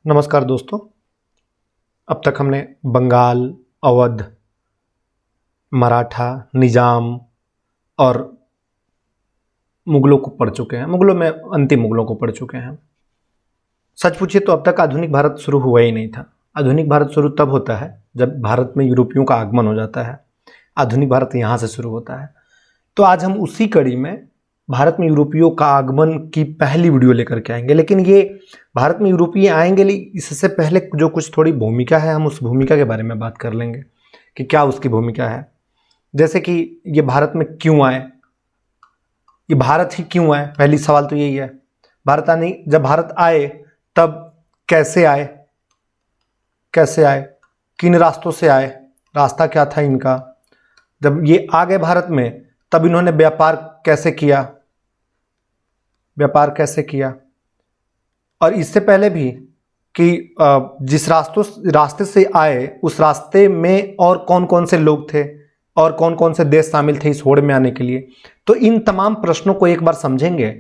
नमस्कार दोस्तों। अब तक हमने बंगाल, अवध, मराठा, निजाम और मुगलों को पढ़ चुके हैं। मुगलों में अंतिम मुगलों को पढ़ चुके हैं। सच पूछिए तो अब तक आधुनिक भारत शुरू हुआ ही नहीं था। आधुनिक भारत शुरू तब होता है जब भारत में यूरोपियों का आगमन हो जाता है। आधुनिक भारत यहाँ से शुरू होता है। तो आज हम उसी कड़ी में भारत में यूरोपियों का आगमन की पहली वीडियो लेकर के आएंगे। लेकिन ये भारत में यूरोपीय आएंगे, इससे पहले जो कुछ थोड़ी भूमिका है, हम उस भूमिका के बारे में बात कर लेंगे कि क्या उसकी भूमिका है। जैसे कि ये भारत में क्यों आए, ये भारत ही क्यों आए, पहली सवाल तो यही है। जब भारत आए तब कैसे आए, किन रास्तों से आए, रास्ता क्या था इनका। जब ये आ गए भारत में तब इन्होंने व्यापार कैसे किया, और इससे पहले भी कि जिस रास्ते से आए उस रास्ते में और कौन कौन से लोग थे और कौन कौन से देश शामिल थे इस होड़ में आने के लिए। तो इन तमाम प्रश्नों को एक बार समझेंगे,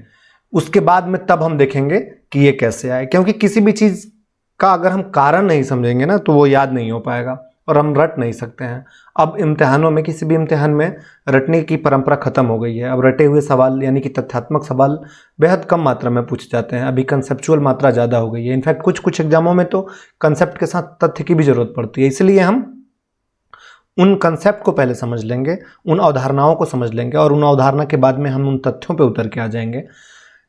उसके बाद में तब हम देखेंगे कि ये कैसे आए। क्योंकि किसी भी चीज़ का अगर हम कारण नहीं समझेंगे ना तो वो याद नहीं हो पाएगा और हम रट नहीं सकते हैं। अब इम्तिहानों में, किसी भी इम्तिहान में रटने की परंपरा खत्म हो गई है। अब रटे हुए सवाल यानी कि तथ्यात्मक सवाल बेहद कम मात्रा में पूछे जाते हैं। अभी कंसेप्चुअल मात्रा ज़्यादा हो गई है। इनफैक्ट कुछ एग्जामों में तो कंसेप्ट के साथ तथ्य की भी ज़रूरत पड़ती है। इसलिए हम उन कंसेप्ट को पहले समझ लेंगे, उन अवधारणाओं को समझ लेंगे और उन अवधारणा के बाद में हम उन तथ्यों पर उतर के आ जाएंगे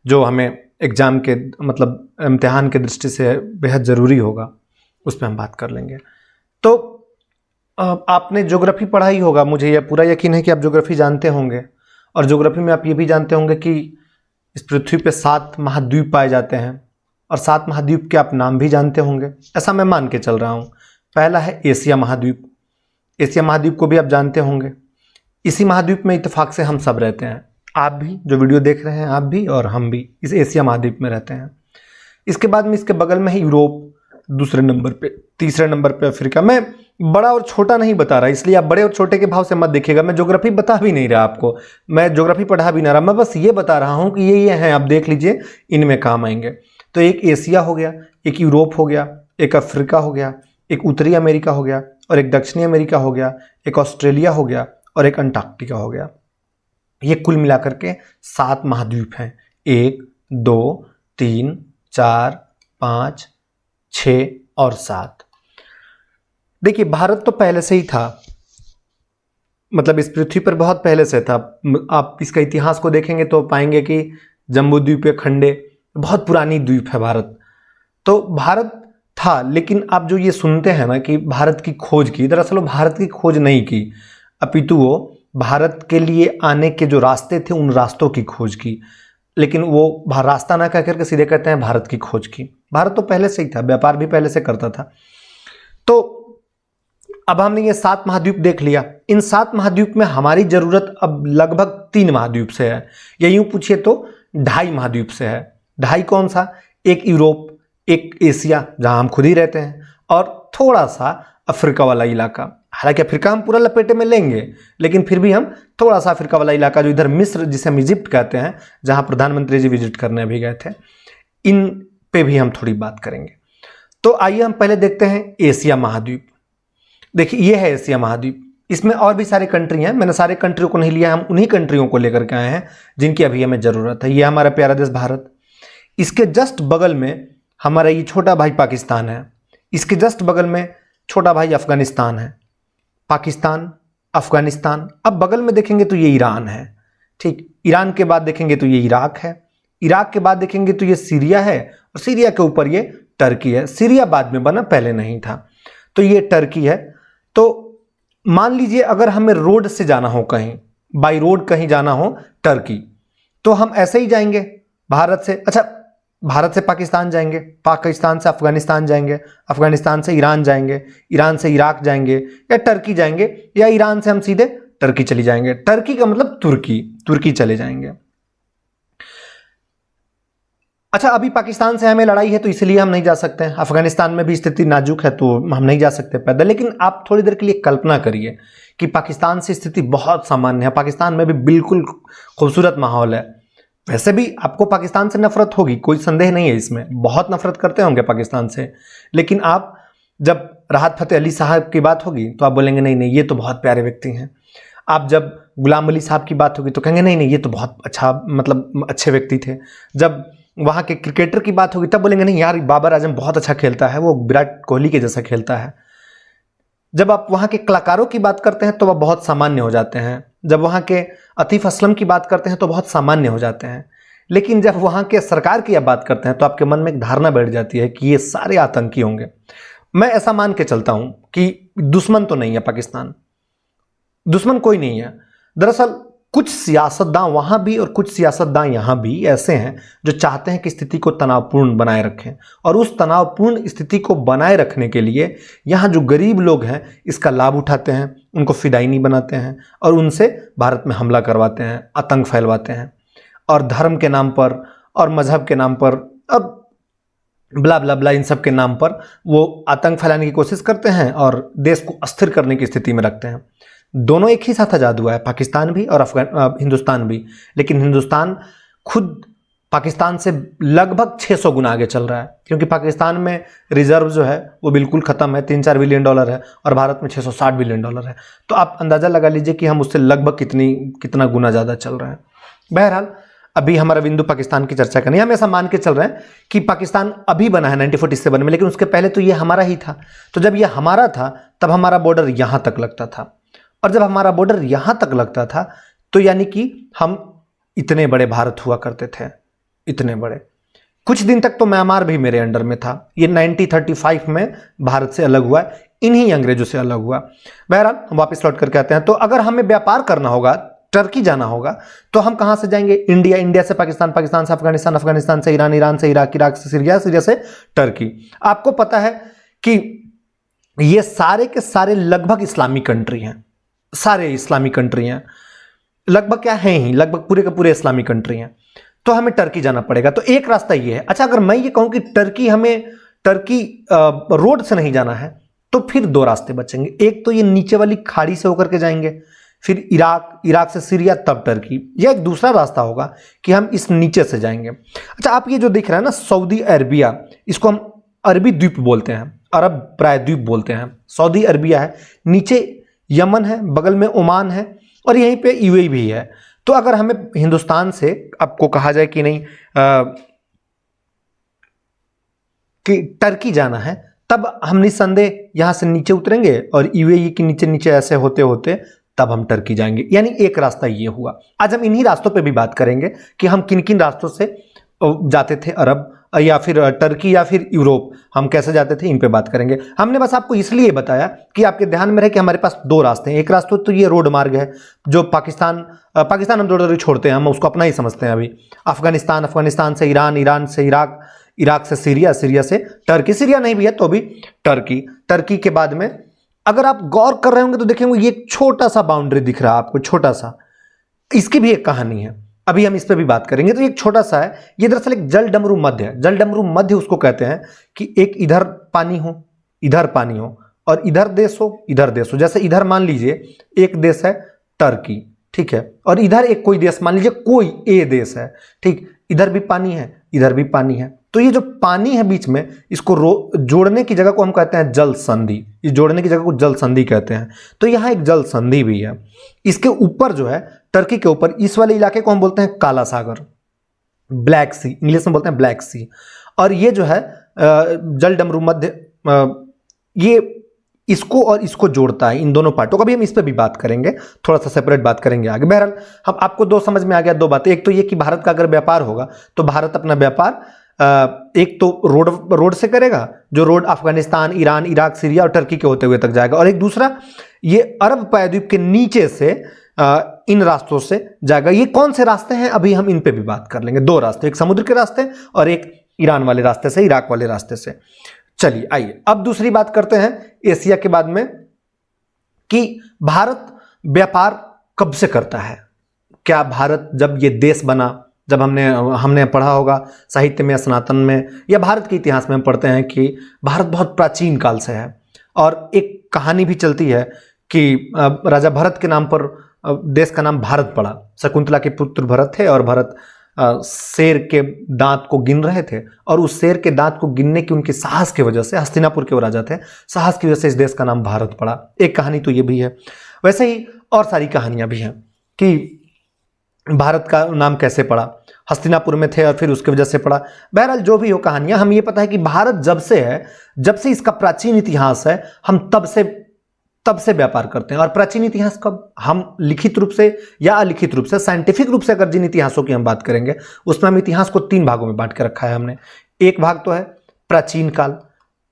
जो हमें एग्जाम के मतलब इम्तिहान के दृष्टि से बेहद ज़रूरी होगा। उस पर हम बात कर लेंगे। तो आपने ज्योग्राफी पढ़ा ही होगा, मुझे यह पूरा यकीन है कि आप ज्योग्राफी जानते होंगे। और ज्योग्राफी में आप ये भी जानते होंगे कि इस पृथ्वी पे 7 महाद्वीप पाए जाते हैं और 7 महाद्वीप के आप नाम भी जानते होंगे। ऐसा मैं मान के चल रहा हूँ। पहला है एशिया महाद्वीप। एशिया महाद्वीप को भी आप जानते होंगे। इसी महाद्वीप में इत्तेफाक से हम सब रहते हैं। आप भी जो वीडियो देख रहे हैं, आप भी और हम भी इस एशिया महाद्वीप में रहते हैं। इसके बाद में इसके बगल में है यूरोप दूसरे नंबर पे, तीसरे नंबर पे अफ्रीका। मैं बड़ा और छोटा नहीं बता रहा, इसलिए आप बड़े और छोटे के भाव से मत देखिएगा। मैं ज्योग्राफी बता भी नहीं रहा आपको, मैं ज्योग्राफी पढ़ा भी नहीं रहा। मैं बस ये बता रहा हूँ कि ये हैं, आप देख लीजिए, इनमें काम आएंगे। तो एक एशिया हो गया, एक यूरोप हो गया, एक अफ्रीका हो गया, एक उत्तरी अमेरिका हो गया और एक दक्षिणी अमेरिका हो गया, एक ऑस्ट्रेलिया हो गया और एक अंटार्कटिका हो गया। ये कुल मिलाकर के 7 महाद्वीप हैं। 1, 2, 3, 4, 5, 6 और 7। देखिए, भारत तो पहले से ही था, मतलब इस पृथ्वी पर बहुत पहले से था। आप इसका इतिहास को देखेंगे तो पाएंगे कि जम्बूद्वीपीय खंडे, बहुत पुरानी द्वीप है भारत। तो भारत था, लेकिन आप जो ये सुनते हैं ना कि भारत की खोज की, दरअसल वो भारत की खोज नहीं की, अपितु वो भारत के लिए आने के जो रास्ते थे उन रास्तों की खोज की। लेकिन वो रास्ता ना कह करके सीधे कहते हैं भारत की खोज की। भारत तो पहले से ही था, व्यापार भी पहले से करता था। तो अब हमने ये 7 महाद्वीप देख लिया। इन 7 महाद्वीप में हमारी जरूरत अब लगभग 3 महाद्वीप से है, या यूं पूछिए तो 2.5 महाद्वीप से है। 2.5 कौन सा? एक यूरोप, एक एशिया जहां हम खुद ही रहते हैं, और थोड़ा सा अफ्रीका वाला इलाका। हालांकि अफ्रीका हम पूरा लपेटे में लेंगे, लेकिन फिर भी हम थोड़ा सा अफ्रीका वाला इलाका, जो इधर मिस्र, जिसे हम इजिप्ट कहते हैं, जहां प्रधानमंत्री जी विजिट करने भी गए थे, इन पे भी हम थोड़ी बात करेंगे। तो आइए हम पहले देखते हैं एशिया महाद्वीप। देखिए, ये है एशिया महाद्वीप। इसमें और भी सारे कंट्री हैं, मैंने सारे कंट्रियों को नहीं लिया, हम उन्हीं कंट्रियों को लेकर के आए हैं जिनकी अभी हमें जरूरत है। ये हमारा प्यारा देश भारत। इसके जस्ट बगल में हमारा ये छोटा भाई पाकिस्तान है। इसके जस्ट बगल में छोटा भाई अफगानिस्तान है। पाकिस्तान, अफगानिस्तान, अब बगल में देखेंगे तो ये ईरान है। ठीक, ईरान के बाद देखेंगे तो ये इराक है। इराक के बाद देखेंगे तो ये सीरिया है, और सीरिया के ऊपर ये टर्की है। सीरिया बाद में बना, पहले नहीं था। तो ये टर्की है। तो मान लीजिए अगर हमें रोड से जाना हो, कहीं बाई रोड कहीं जाना हो टर्की, तो हम ऐसे ही जाएंगे भारत से। अच्छा, भारत से पाकिस्तान जाएंगे, पाकिस्तान से अफगानिस्तान जाएंगे, अफगानिस्तान से ईरान जाएंगे, ईरान से इराक जाएंगे, या टर्की जाएंगे, या ईरान से हम सीधे टर्की चली जाएंगे। टर्की का मतलब तुर्की चले जाएंगे। अच्छा, अभी पाकिस्तान से हमें लड़ाई है तो इसलिए हम नहीं जा सकते हैं। अफगानिस्तान में भी स्थिति नाजुक है तो हम नहीं जा सकते पैदल। लेकिन आप थोड़ी देर के लिए कल्पना करिए कि पाकिस्तान से स्थिति बहुत सामान्य है, पाकिस्तान में भी बिल्कुल खूबसूरत माहौल है, वैसे भी आपको पाकिस्तान से नफरत होगी, कोई संदेह नहीं है इसमें, बहुत नफरत करते होंगे पाकिस्तान से, लेकिन आप जब राहत फतेह अली साहब की बात होगी तो आप बोलेंगे नहीं नहीं ये तो बहुत प्यारे व्यक्ति हैं। आप जब गुलाम अली साहब की बात होगी तो कहेंगे नहीं नहीं ये तो बहुत अच्छा, मतलब अच्छे व्यक्ति थे। जब वहाँ के क्रिकेटर की बात होगी तब बोलेंगे नहीं यार बाबर आजम बहुत अच्छा खेलता है, वो विराट कोहली के जैसा खेलता है। जब आप वहाँ के कलाकारों की बात करते हैं तो वह बहुत सामान्य हो जाते हैं। जब वहाँ के आतिफ असलम की बात करते हैं तो बहुत सामान्य हो जाते हैं। लेकिन जब वहाँ के सरकार की आप बात करते हैं तो आपके मन में एक धारणा बैठ जाती है कि ये सारे आतंकी होंगे। मैं ऐसा मान के चलता हूँ कि दुश्मन तो नहीं है पाकिस्तान, दुश्मन कोई नहीं है। दरअसल कुछ सियासतदान वहाँ भी और कुछ सियासतदान यहाँ भी ऐसे हैं जो चाहते हैं कि स्थिति को तनावपूर्ण बनाए रखें, और उस तनावपूर्ण स्थिति को बनाए रखने के लिए यहाँ जो गरीब लोग हैं इसका लाभ उठाते हैं, उनको फिदायनी बनाते हैं और उनसे भारत में हमला करवाते हैं, आतंक फैलवाते हैं, और धर्म के नाम पर और मजहब के नाम पर और ब्ला ब्ला ब्ला इन सब के नाम पर वो आतंक फैलाने की कोशिश करते हैं और देश को अस्थिर करने की स्थिति में रखते हैं। दोनों एक ही साथ आज़ाद हुआ है, पाकिस्तान भी और हिंदुस्तान भी, लेकिन हिंदुस्तान खुद पाकिस्तान से लगभग 600 गुना आगे चल रहा है, क्योंकि पाकिस्तान में रिजर्व जो है वो बिल्कुल ख़त्म है, 3-4 बिलियन डॉलर है, और भारत में 660 बिलियन डॉलर है। तो आप अंदाज़ा लगा लीजिए कि हम उससे लगभग कितना गुना ज़्यादा चल रहा है। बहरहाल अभी हमारा बिंदु पाकिस्तान की चर्चा करनी है। हम ऐसा मान के चल रहे हैं कि पाकिस्तान अभी बना है 1947 में, लेकिन उसके पहले तो ये हमारा ही था। तो जब ये हमारा था तब हमारा बॉर्डर यहाँ तक लगता था, और जब हमारा बॉर्डर यहाँ तक लगता था तो यानी कि हम इतने बड़े भारत हुआ करते थे, इतने बड़े। कुछ दिन तक तो म्यांमार भी मेरे अंडर में था। ये 1935 में भारत से अलग हुआ, इन्हीं अंग्रेजों से अलग हुआ। बहरहाल हम वापस लौट करके आते हैं। तो अगर हमें व्यापार करना होगा, टर्की जाना होगा, तो हम कहां से जाएंगे? इंडिया, इंडिया से पाकिस्तान, पाकिस्तान से अफगानिस्तान, अफगानिस्तान से ईरान, ईरान से इराक, इराक से सीरिया, सीरिया से टर्की। आपको पता है कि ये सारे के सारे लगभग इस्लामिक कंट्री हैं, सारे इस्लामिक कंट्री हैं, लगभग क्या है ही, लगभग पूरे के पूरे इस्लामिक कंट्री हैं। तो हमें टर्की जाना पड़ेगा। तो एक रास्ता ये है। अच्छा, अगर मैं ये कहूं कि टर्की रोड से नहीं जाना है तो फिर दो रास्ते बचेंगे। एक तो ये नीचे वाली खाड़ी से होकर के जाएंगे, फिर इराक, इराक से सीरिया, तब टर्की। या एक दूसरा रास्ता होगा कि हम इस नीचे से जाएंगे। अच्छा, आप ये जो दिख रहा है ना सऊदी अरबिया, इसको हम अरबी द्वीप बोलते हैं, अरब प्रायद्वीप बोलते हैं। सऊदी अरबिया है, नीचे यमन है, बगल में ओमान है, और यहीं पे यूएई भी है। तो अगर हमें हिंदुस्तान से आपको कहा जाए कि नहीं कि टर्की जाना है, तब हम निस्संदेह यहां से नीचे उतरेंगे और यूएई के नीचे नीचे ऐसे होते होते तब हम टर्की जाएंगे। यानी एक रास्ता ये हुआ। आज हम इन्हीं रास्तों पे भी बात करेंगे कि हम किन किन रास्तों से जाते थे, अरब या फिर टर्की या फिर यूरोप, हम कैसे जाते थे, इन पे बात करेंगे। हमने बस आपको इसलिए बताया कि आपके ध्यान में रहे कि हमारे पास दो रास्ते हैं। एक रास्ता तो ये रोड मार्ग है जो पाकिस्तान हम थोड़ा छोड़ते हैं, हम उसको अपना ही समझते हैं अभी। अफगानिस्तान, अफगानिस्तान से ईरान, ईरान से इराक, इराक से सीरिया, सीरिया से टर्की, सीरिया नहीं भी है तो भी टर्की। टर्की के बाद में अगर आप गौर कर रहे होंगे तो देखेंगे ये एक छोटा सा बाउंड्री दिख रहा है आपको, छोटा सा। इसकी भी एक कहानी है, अभी हम इस पे भी बात करेंगे। तो एक छोटा सा है, ये दरअसल एक जल डमरू मध्य है। जल डमरू मध्य उसको कहते हैं कि एक इधर पानी हो, इधर पानी हो, और इधर देश हो, इधर देश हो। जैसे इधर मान लीजिए एक देश है टर्की, ठीक है, और इधर एक कोई देश मान लीजिए कोई ए देश है, ठीक, इधर भी पानी है, इधर भी पानी है। तो ये जो पानी है बीच में, इसको जोड़ने की जगह को हम कहते हैं जल संधि। इस जोड़ने की जगह को जल संधि कहते हैं। तो यहाँ एक जल संधि भी है। इसके ऊपर जो है, टर्की के ऊपर, इस वाले इलाके को हम बोलते हैं काला सागर, ब्लैक सी, इंग्लिश में बोलते हैं ब्लैक सी। और ये जो है जल डमरू मध्य, ये इसको और इसको जोड़ता है, इन दोनों पार्टों को। अभी हम इस पर भी बात करेंगे, थोड़ा सा सेपरेट बात करेंगे आगे। बहरहाल हम आपको दो समझ में आ गया, दो बातें। एक तो ये कि भारत का अगर व्यापार होगा तो भारत अपना व्यापार एक तो रोड से करेगा, जो road Afghanistan, Iran, Iraq, Syria और टर्की के होते हुए तक जाएगा, और एक दूसरा ये अरब प्रायद्वीप के नीचे से इन रास्तों से जाएगा। ये कौन से रास्ते हैं, अभी हम इन पे भी बात कर लेंगे। दो रास्ते, एक समुद्र के रास्ते और एक ईरान वाले रास्ते से, इराक वाले रास्ते से। चलिए आइए अब दूसरी बात करते हैं एशिया के बाद में, कि भारत व्यापार कब से करता है। क्या भारत जब ये देश बना, जब हमने पढ़ा होगा साहित्य में, स्नातन में, या भारत के इतिहास में हम पढ़ते हैं कि भारत बहुत प्राचीन काल से है। और एक कहानी भी चलती है कि राजा भरत के नाम पर देश का नाम भारत पड़ा। शकुंतला के पुत्र भरत थे और भरत शेर के दांत को गिन रहे थे, और उस शेर के दांत को गिनने की उनके साहस की वजह से, हस्तिनापुर के वो राजा थे, साहस की वजह से इस देश का नाम भारत पड़ा। एक कहानी तो ये भी है। वैसे ही और सारी कहानियां भी हैं कि भारत का नाम कैसे पड़ा, हस्तिनापुर में थे और फिर उसकी वजह से पड़ा। बहरहाल जो भी हो कहानियां, हम ये पता है कि भारत जब से है, जब से इसका प्राचीन इतिहास है, हम तब से व्यापार करते हैं। और प्राचीन इतिहास कब, हम लिखित रूप से या अलिखित रूप से, साइंटिफिक रूप से अगर जिन इतिहासों की हम बात करेंगे, उसमें हम इतिहास को 3 भागों में बांट के रखा है हमने। एक भाग तो है प्राचीन काल,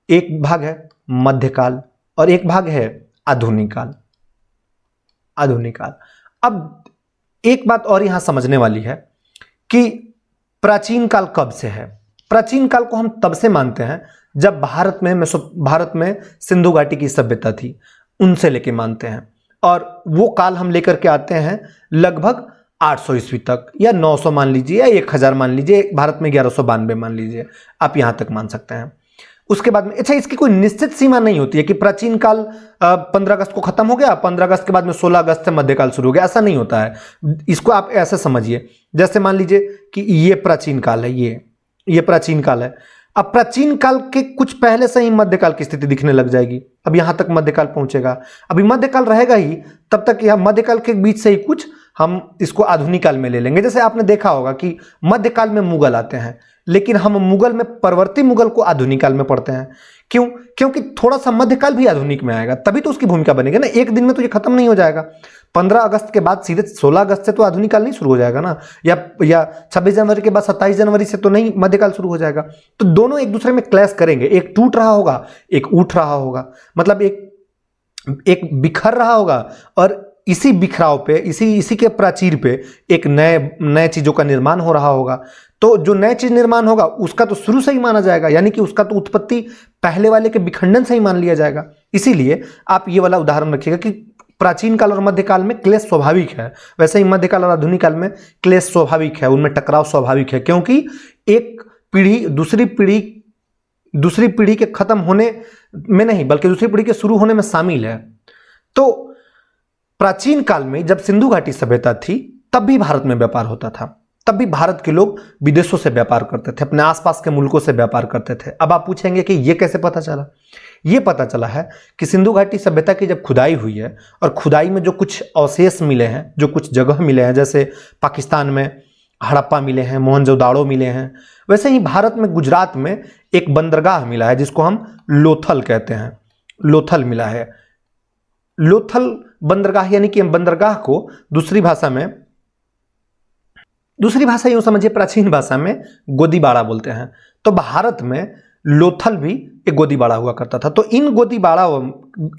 एक भाग है मध्यकाल, और एक भाग है आधुनिक काल। आधुनिक काल। अब एक बात और यहां समझने वाली है कि प्राचीन काल कब से है। प्राचीन काल को हम तब से मानते हैं जब भारत में सिंधु घाटी की सभ्यता थी, उनसे लेके मानते हैं। और वो काल हम लेकर के आते हैं लगभग 800 ईस्वी तक, या 900 मान लीजिए, या 1000 मान लीजिए, भारत में 1192 मान लीजिए, आप यहां तक मान सकते हैं। उसके बाद में अच्छा, इसकी कोई निश्चित सीमा नहीं होती है कि प्राचीन काल 15 अगस्त को खत्म हो गया, 15 अगस्त के बाद में 16 अगस्त से मध्यकाल शुरू हो गया, ऐसा नहीं होता है। इसको आप ऐसे समझिए, जैसे मान लीजिए कि ये प्राचीन काल है, ये प्राचीन काल है। अब प्राचीन काल के कुछ पहले से ही मध्यकाल की स्थिति दिखने लग जाएगी, अब यहां तक मध्यकाल पहुंचेगा। अभी मध्यकाल रहेगा ही, तब तक यह मध्यकाल के बीच से ही कुछ हम इसको आधुनिक काल में ले लेंगे। जैसे आपने देखा होगा कि मध्यकाल में मुगल आते हैं, लेकिन हम मुगल में परवर्ती मुगल को आधुनिक काल में पढ़ते हैं। क्यों? क्योंकि थोड़ा सा मध्यकाल भी आधुनिक में आएगा, तभी तो उसकी भूमिका बनेगी ना। एक दिन में तो ये खत्म नहीं हो जाएगा। 15 अगस्त के बाद सीधे 16 अगस्त से तो आधुनिक काल नहीं शुरू हो जाएगा ना, या 26 जनवरी के बाद 27 जनवरी से तो नहीं मध्यकाल शुरू हो जाएगा। तो दोनों एक दूसरे में क्लैश करेंगे, एक टूट रहा होगा, एक उठ रहा होगा, मतलब एक बिखर रहा होगा, और इसी बिखराव पे, इसी के प्राचीर पे एक नए चीजों का निर्माण हो रहा होगा। तो जो नए चीज निर्माण होगा उसका तो शुरू से ही माना जाएगा, यानी कि उसका तो उत्पत्ति पहले वाले के विखंडन से ही मान लिया जाएगा। इसीलिए आप ये वाला उदाहरण रखिएगा कि प्राचीन काल और मध्यकाल में क्लेश स्वाभाविक है, वैसे ही मध्यकाल और आधुनिक काल में क्लेश स्वाभाविक है, उनमें टकराव स्वाभाविक है, क्योंकि एक पीढ़ी दूसरी पीढ़ी के खत्म होने में नहीं, बल्कि दूसरी पीढ़ी के शुरू होने में शामिल है। तो प्राचीन काल में जब सिंधु घाटी सभ्यता थी, तब भी भारत में व्यापार होता था, तब भी भारत के लोग विदेशों से व्यापार करते थे, अपने आसपास के मुल्कों से व्यापार करते थे। अब आप पूछेंगे कि यह कैसे पता चला? यह पता चला है कि सिंधु घाटी सभ्यता की जब खुदाई हुई है, और खुदाई में जो कुछ अवशेष मिले हैं, जो कुछ जगह मिले हैं, जैसे पाकिस्तान में हड़प्पा मिले हैं, मोहनजोदाड़ो मिले हैं, वैसे ही भारत में गुजरात में एक बंदरगाह मिला है जिसको हम लोथल कहते हैं। लोथल मिला है। लोथल बंदरगाह, यानी कि हम बंदरगाह को दूसरी भाषा यूं समझिए, प्राचीन भाषा में गोदीबाड़ा बोलते हैं। तो भारत में लोथल भी एक गोदीबाड़ा हुआ करता था। तो इन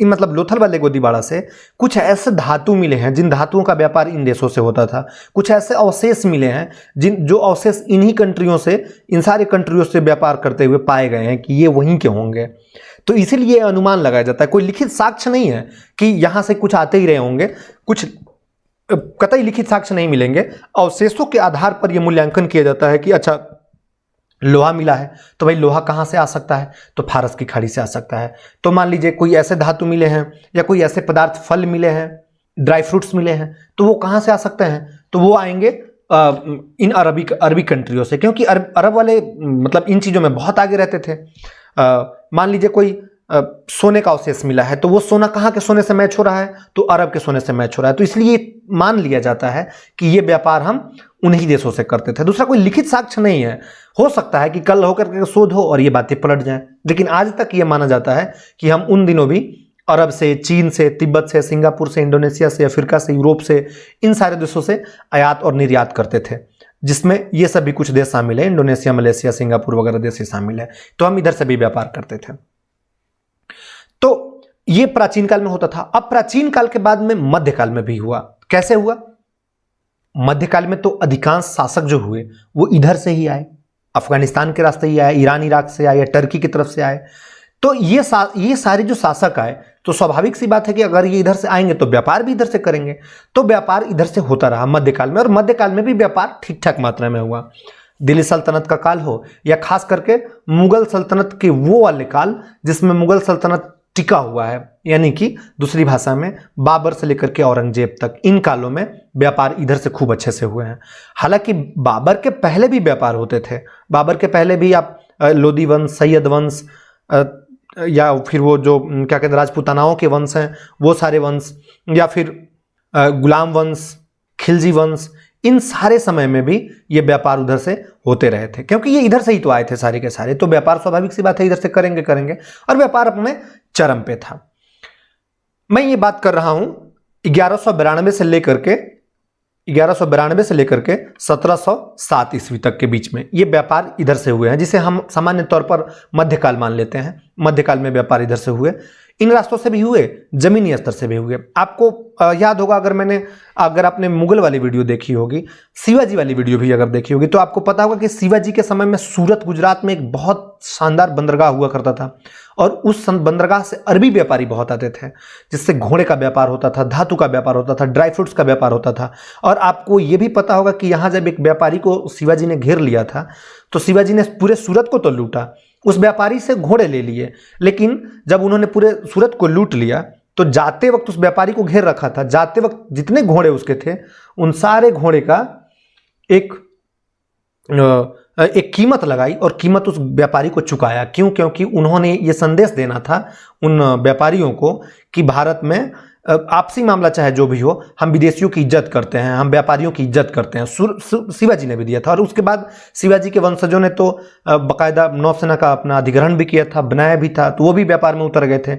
मतलब लोथल वाले गोदीबाड़ा से कुछ ऐसे धातु मिले हैं जिन धातुओं का व्यापार इन देशों से होता था। कुछ ऐसे अवशेष मिले हैं जो अवशेष इन्हीं कंट्रियों से, इन सारे कंट्रियों से व्यापार करते हुए पाए गए हैं कि ये वहीं के होंगे। तो इसीलिए अनुमान लगाया जाता है, कोई लिखित साक्ष्य नहीं है कि यहां से कुछ आते ही रहे होंगे, कुछ कतई लिखित साक्ष्य नहीं मिलेंगे। अवशेषों के आधार पर यह मूल्यांकन किया जाता है कि अच्छा लोहा मिला है, तो भाई लोहा कहां से आ सकता है? तो फारस की खाड़ी से आ सकता है। तो मान लीजिए कोई ऐसे धातु मिले हैं, या कोई ऐसे पदार्थ, फल मिले हैं, ड्राई फ्रूट्स मिले हैं, तो वो कहां से आ सकते हैं? तो वो आएंगे इन अरबी कंट्रियों से, क्योंकि अरब वाले मतलब इन चीज़ों में बहुत आगे रहते थे। मान लीजिए कोई सोने का अवशेष मिला है, तो वो सोना कहाँ के सोने से मैच हो रहा है? तो अरब के सोने से मैच हो रहा है। तो इसलिए मान लिया जाता है कि ये व्यापार हम उन्हीं देशों से करते थे। दूसरा कोई लिखित साक्ष्य नहीं है। हो सकता है कि कल होकर के शोध हो और ये बातें पलट जाएं, लेकिन आज तक ये माना जाता है कि हम उन दिनों भी अरब से, चीन से, तिब्बत से, सिंगापुर से, इंडोनेशिया से, अफ्रीका से, यूरोप से, इन सारे देशों से आयात और निर्यात करते थे, जिसमें ये सभी कुछ देश शामिल है, इंडोनेशिया, मलेशिया, सिंगापुर वगैरह देश शामिल है। तो हम इधर से भी व्यापार करते थे। तो ये प्राचीन काल में होता था। अब प्राचीन काल के बाद में मध्यकाल में भी हुआ। कैसे हुआ? मध्यकाल में तो अधिकांश शासक जो हुए वो इधर से ही आए, अफगानिस्तान के रास्ते ही आए, ईरान इराक से आए, या टर्की की तरफ से आए। तो ये सारे जो शासक आए, तो स्वाभाविक सी बात है कि अगर ये इधर से आएंगे तो व्यापार भी इधर से करेंगे। तो व्यापार इधर से होता रहा मध्यकाल में, और मध्यकाल में भी व्यापार ठीक ठाक मात्रा में हुआ। दिल्ली सल्तनत का काल हो, या खास करके मुगल सल्तनत के वो वाले काल जिसमें मुगल सल्तनत टिका हुआ है, यानी कि दूसरी भाषा में बाबर से लेकर के औरंगजेब तक इन कालों में व्यापार इधर से खूब अच्छे से हुए हैं। हालांकि बाबर के पहले भी व्यापार होते थे, बाबर के पहले भी आप लोदी वंश, सैयद वंश, या फिर वो जो क्या कहते हैं राजपूतानाओं के वंश हैं वो सारे वंश, या फिर गुलाम वंश, खिलजी वंश, इन सारे समय में भी ये व्यापार उधर से होते रहे थे, क्योंकि ये इधर से ही तो आए थे सारे के सारे, तो व्यापार स्वाभाविक सी बात है इधर से करेंगे, और व्यापार अपने चरम पे था। मैं ये बात कर रहा हूं 1192 से लेकर के 1707 ईस्वी तक के बीच में ये व्यापार इधर से हुए हैं, जिसे हम सामान्य तौर पर मध्यकाल मान लेते हैं। मध्यकाल में व्यापार इधर से हुए, इन रास्तों से भी हुए, जमीनी स्तर से भी हुए। आपको याद होगा, अगर आपने मुगल वाली वीडियो देखी होगी, शिवाजी वाली वीडियो भी अगर देखी होगी, तो आपको पता होगा कि शिवाजी के समय में सूरत गुजरात में एक बहुत शानदार बंदरगाह हुआ करता था, और उस बंदरगाह से अरबी व्यापारी बहुत आते थे, जिससे घोड़े का व्यापार होता था, धातु का व्यापार होता था, ड्राई फ्रूट्स का व्यापार होता था। और आपको ये भी पता होगा कि यहाँ जब एक व्यापारी को शिवाजी ने घेर लिया था, तो शिवाजी ने पूरे सूरत को तो लूटा, उस व्यापारी से घोड़े ले लिए, लेकिन जब उन्होंने पूरे सूरत को लूट लिया तो जाते वक्त उस व्यापारी को घेर रखा था, जाते वक्त जितने घोड़े उसके थे उन सारे घोड़े का एक कीमत लगाई, और कीमत उस व्यापारी को चुकाया। क्यों? क्योंकि उन्होंने ये संदेश देना था उन व्यापारियों को कि भारत में आपसी मामला चाहे जो भी हो, हम विदेशियों की इज्जत करते हैं, हम व्यापारियों की इज्जत करते हैं। शिवाजी ने भी दिया था, और उसके बाद शिवाजी के वंशजों ने तो बाकायदा नौसेना का अपना अधिग्रहण भी किया था, बनाया भी था, तो वो भी व्यापार में उतर गए थे।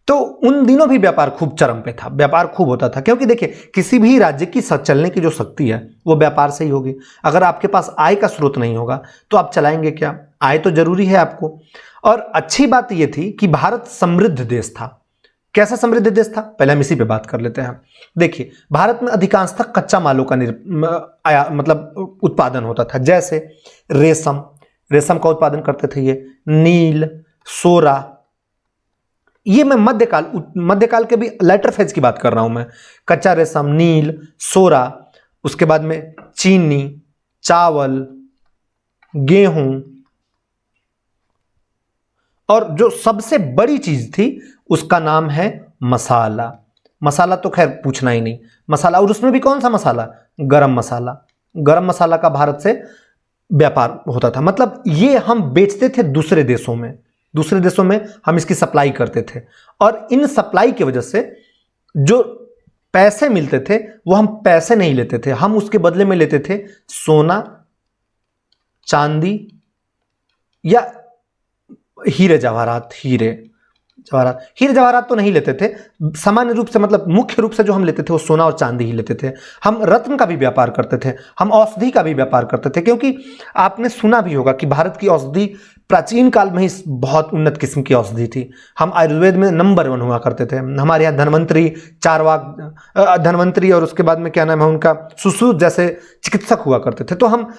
तो उन दिनों भी व्यापार खूब चरम पे था, व्यापार खूब होता था, क्योंकि देखिए किसी भी राज्य की चलने की जो शक्ति है वो व्यापार से ही होगी। अगर आपके पास आय का स्रोत नहीं होगा तो आप चलाएंगे क्या? आय तो जरूरी है आपको। और अच्छी बात यह थी कि भारत समृद्ध देश था। कैसा समृद्ध देश था, पहले हम इसी पे बात कर लेते हैं। देखिए, भारत में अधिकांशतः कच्चा मालों का उत्पादन होता था, जैसे रेशम का उत्पादन करते थे ये, नील, सोरा। ये मैं मध्यकाल के भी लेटर फेज की बात कर रहा हूं मैं। कच्चा रेशम, नील, सोरा, उसके बाद में चीनी, चावल, गेहूं, और जो सबसे बड़ी चीज थी उसका नाम है मसाला। मसाला तो खैर पूछना ही नहीं, मसाला, और उसमें भी कौन सा मसाला? गरम मसाला। गरम मसाला का भारत से व्यापार होता था, मतलब ये हम बेचते थे दूसरे देशों में हम इसकी सप्लाई करते थे, और इन सप्लाई की वजह से जो पैसे मिलते थे वो हम पैसे नहीं लेते थे, हम उसके बदले में लेते थे सोना, चांदी, या हीरे जवाहरात तो नहीं लेते थे सामान्य रूप से, मतलब मुख्य रूप से जो हम लेते थे वो सोना और चांदी ही लेते थे। हम रत्न का भी व्यापार करते थे, हम औषधि का भी व्यापार करते थे, क्योंकि आपने सुना भी होगा कि भारत की औषधि प्राचीन काल में ही बहुत उन्नत किस्म की औषधि थी। हम आयुर्वेद में नंबर 1 हुआ करते थे। हमारे यहाँ धन्वंतरी और उसके बाद में क्या नाम है उनका, सुश्रुत जैसे चिकित्सक हुआ करते थे। तो हम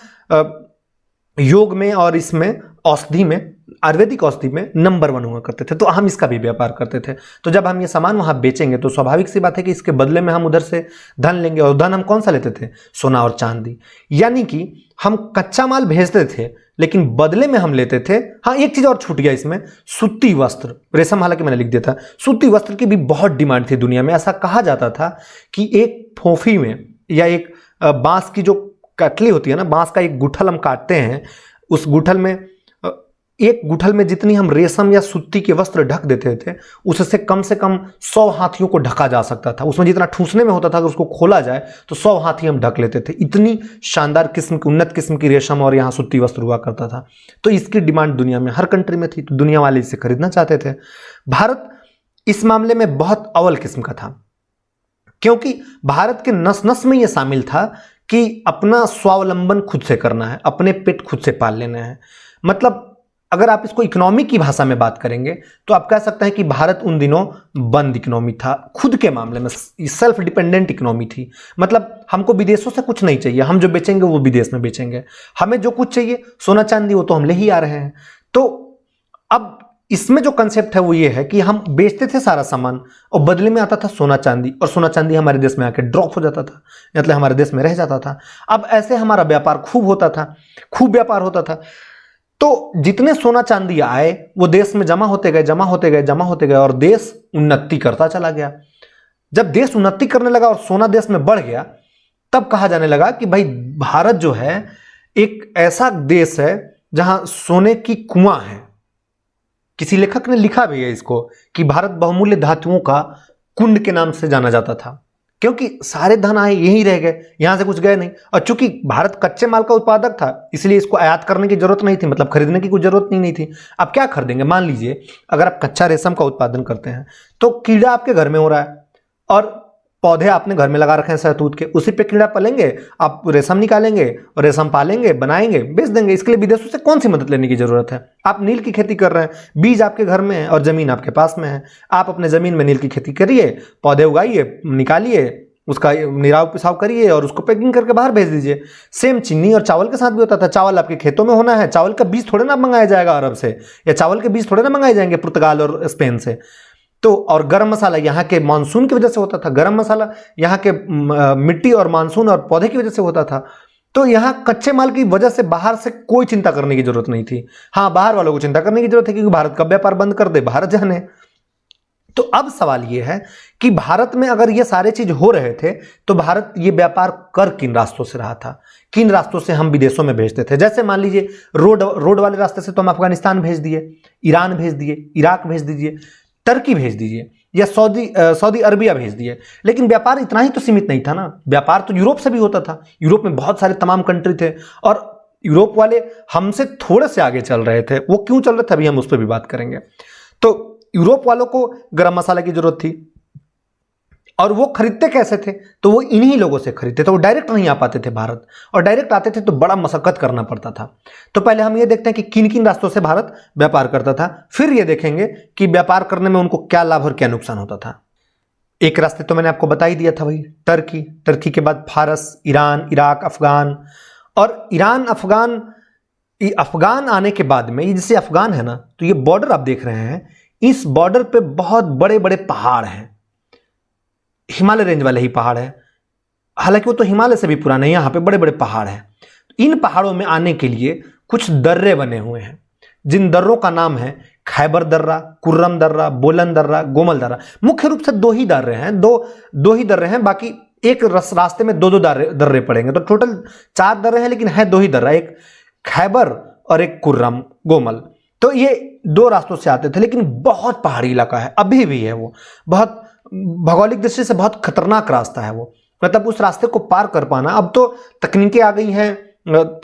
योग में और इसमें औषधि में, आयुर्वेदिक औषधि में नंबर 1 हुआ करते थे, तो हम इसका भी व्यापार करते थे। तो जब हम ये सामान वहां बेचेंगे तो स्वाभाविक सी बात है कि इसके बदले में हम उधर से धन लेंगे, और धन हम कौन सा लेते थे? सोना और चांदी। यानी कि हम कच्चा माल भेजते थे लेकिन बदले में हम लेते थे, हाँ एक चीज और छूट गया इसमें, सूती वस्त्र। रेशम हालांकि मैंने लिख दिया था, सूती वस्त्र की भी बहुत डिमांड थी दुनिया में। ऐसा कहा जाता था कि एक फोफी में, या एक बांस की जो कटली होती है ना, बांस का एक गुठल हम काटते हैं, उस गुठल में, एक गुठल में जितनी हम रेशम या सूती के वस्त्र ढक देते थे उससे कम से कम 100 हाथियों को ढका जा सकता था। उसमें जितना ठूसने में होता था, अगर उसको खोला जाए तो 100 हाथी हम ढक लेते थे। इतनी शानदार किस्म की, उन्नत किस्म की रेशम और यहाँ सूती वस्त्र हुआ करता था। तो इसकी डिमांड दुनिया में हर कंट्री में थी, तो दुनिया वाले इसे खरीदना चाहते थे। भारत इस मामले में बहुत अव्वल किस्म का था, क्योंकि भारत के नस नस में यह शामिल था कि अपना स्वावलंबन खुद से करना है, अपने पेट खुद से पाल लेना है। मतलब अगर आप इसको इकोनॉमी की भाषा में बात करेंगे तो आप कह सकते हैं कि भारत उन दिनों बंद इकोनॉमी था, खुद के मामले में सेल्फ डिपेंडेंट इकोनॉमी थी। मतलब हमको विदेशों से कुछ नहीं चाहिए, हम जो बेचेंगे वो विदेश में बेचेंगे। हमें जो कुछ चाहिए सोना चांदी वो तो हम ले ही आ रहे हैं। तो अब इसमें जो कंसेप्ट है वो ये है कि हम बेचते थे सारा सामान और बदले में आता था सोना चांदी, और सोना चांदी हमारे देश में आके ड्रॉप हो जाता था, मतलब हमारे देश में रह जाता था। अब ऐसे हमारा व्यापार खूब होता था, खूब व्यापार होता था। तो जितने सोना चांदी आए वो देश में जमा होते गए, जमा होते गए, जमा होते गए, और देश उन्नति करता चला गया। जब देश उन्नति करने लगा और सोना देश में बढ़ गया, तब कहा जाने लगा कि भाई भारत जो है एक ऐसा देश है जहां सोने की कुआं है। किसी लेखक ने लिखा भी है इसको कि भारत बहुमूल्य धातुओं का कुंड के नाम से जाना जाता था, क्योंकि सारे धन आए यहीं रह गए, यहां से कुछ गए नहीं। और चूंकि भारत कच्चे माल का उत्पादक था, इसलिए इसको आयात करने की जरूरत नहीं थी, मतलब खरीदने की कोई जरूरत नहीं थी। अब क्या खरीदेंगे? मान लीजिए अगर आप कच्चा रेशम का उत्पादन करते हैं तो कीड़ा आपके घर में हो रहा है और पौधे आपने घर में लगा रखे हैं शहतूत के, उसी पे कीड़ा पलेंगे, आप रेशम निकालेंगे और रेशम पालेंगे, बनाएंगे, बेच देंगे। इसके लिए विदेशों से कौन सी मदद लेने की जरूरत है? आप नील की खेती कर रहे हैं, बीज आपके घर में है और जमीन आपके पास में है। आप अपने जमीन में नील की खेती करिए, पौधे उगाइए, निकालिए, उसका निराव पिसाव करिए और उसको पैकिंग करके बाहर भेज दीजिए। सेम चीनी और चावल के साथ भी होता था। चावल आपके खेतों में होना है, चावल का बीज थोड़े ना मंगाया जाएगा अरब से, या चावल के बीज थोड़े ना मंगाए जाएंगे पुर्तगाल और स्पेन से। तो और गरम मसाला यहाँ के मानसून की वजह से होता था। गरम मसाला यहाँ के मिट्टी और मानसून और पौधे की वजह से होता था। तो यहाँ कच्चे माल की वजह से बाहर से कोई चिंता करने की जरूरत नहीं थी। हाँ, बाहर वालों को चिंता करने की जरूरत है, क्योंकि भारत का व्यापार बंद कर दे, भारत जाने। तो अब सवाल यह है कि भारत में अगर ये सारे चीज हो रहे थे तो भारत ये व्यापार कर किन रास्तों से रहा था, किन रास्तों से हम विदेशों में भेजते थे? जैसे मान लीजिए रोड वाले रास्ते से तो हम अफगानिस्तान भेज दिए, ईरान भेज दिए, इराक भेज दीजिए, टर्की भेज दीजिए, या सऊदी अरबिया भेज दिए। लेकिन व्यापार इतना ही तो सीमित नहीं था ना, व्यापार तो यूरोप से भी होता था। यूरोप में बहुत सारे तमाम कंट्री थे और यूरोप वाले हमसे थोड़े से आगे चल रहे थे। वो क्यों चल रहे थे अभी हम उस पर भी बात करेंगे। तो यूरोप वालों को गरम मसाला की जरूरत थी और वो खरीदते कैसे थे? तो वो इन्हीं लोगों से खरीदते थे। वो डायरेक्ट नहीं आ पाते थे भारत, और डायरेक्ट आते थे तो बड़ा मशक्कत करना पड़ता था। तो पहले हम ये देखते हैं कि किन किन रास्तों से भारत व्यापार करता था, फिर ये देखेंगे कि व्यापार करने में उनको क्या लाभ और क्या नुकसान होता था। एक रास्ते तो मैंने आपको बता ही दिया था भाई, टर्की। टर्की के बाद फारस, ईरान, इराक, अफगान। और ईरान, अफगान आने के बाद में, ये जैसे अफगान है ना, तो ये बॉर्डर आप देख रहे हैं, इस बॉर्डर पे बहुत बड़े बड़े पहाड़ हैं, हिमालय रेंज वाले ही पहाड़ है। हालांकि वो तो हिमालय से भी पुराने हैं, यहाँ पे बड़े बड़े पहाड़ हैं। इन पहाड़ों में आने के लिए कुछ दर्रे बने हुए हैं, जिन दर्रों का नाम है खैबर दर्रा, कुर्रम दर्रा, बोलन दर्रा, गोमल दर्रा। मुख्य रूप से दो ही दर्रे हैं, बाकी एक रास्ते में दो दर्रे पड़ेंगे, तो टोटल 4 दर्रे हैं, लेकिन है 2 ही दर्रा, एक खैबर और एक कुर्रम, गोमल। तो ये 2 रास्तों से आते थे, लेकिन बहुत पहाड़ी इलाका है, अभी भी है वो, बहुत भौगोलिक दृष्टि से बहुत खतरनाक रास्ता है वो। मतलब उस रास्ते को पार कर पाना, अब तो तकनीकें आ गई हैं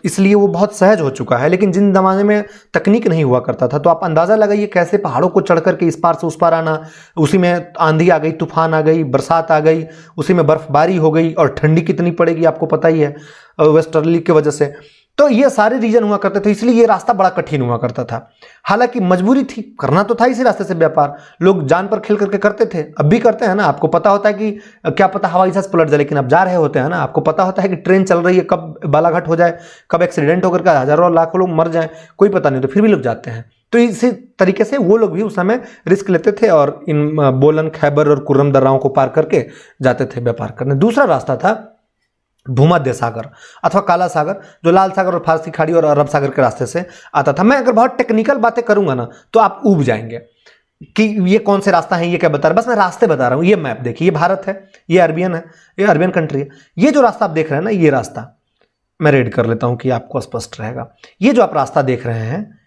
इसलिए वो बहुत सहज हो चुका है, लेकिन जिन जमाने में तकनीक नहीं हुआ करता था, तो आप अंदाजा लगाइए कैसे पहाड़ों को चढ़ करके इस पार से उस पार आना। उसी में आंधी आ गई, तूफान आ गई, बरसात आ गई, उसी में बर्फबारी हो गई, और ठंडी कितनी पड़ेगी आपको पता ही है वेस्टर्ली की वजह से। तो ये सारे रीजन हुआ करते थे, इसलिए ये रास्ता बड़ा कठिन हुआ करता था। हालांकि मजबूरी थी, करना तो था इसी रास्ते से व्यापार, लोग जान पर खेल करके करते थे, अब भी करते हैं ना। आपको पता होता है कि क्या पता हवाई जहाज पलट जाए, लेकिन आप जा रहे होते हैं ना, आपको पता होता है कि ट्रेन चल रही है, कब बालाघाट हो जाए, कब एक्सीडेंट होकर के हजारों लाखों लोग मर जाए, कोई पता नहीं, तो फिर भी लोग जाते हैं। तो इसी तरीके से वो लोग भी उस समय रिस्क लेते थे और इन बोलन, खैबर और कुर्रम दर्राओं को पार करके जाते थे व्यापार करने। दूसरा रास्ता था भूमध्य सागर अथवा काला सागर, जो लाल सागर और फारसी खाड़ी और अरब सागर के रास्ते से आता था। मैं अगर बहुत टेक्निकल बातें करूंगा ना तो आप ऊब जाएंगे कि ये कौन से रास्ता है, ये क्या बता रहा है। बस मैं रास्ते बता रहा हूं। ये मैप देखिए, ये भारत है, ये अरबियन है, ये अरबियन कंट्री है। ये जो रास्ता आप देख रहे हैं ना, ये रास्ता मैं रेड कर लेता हूं कि आपको स्पष्ट रहेगा। ये जो आप रास्ता देख रहे हैं,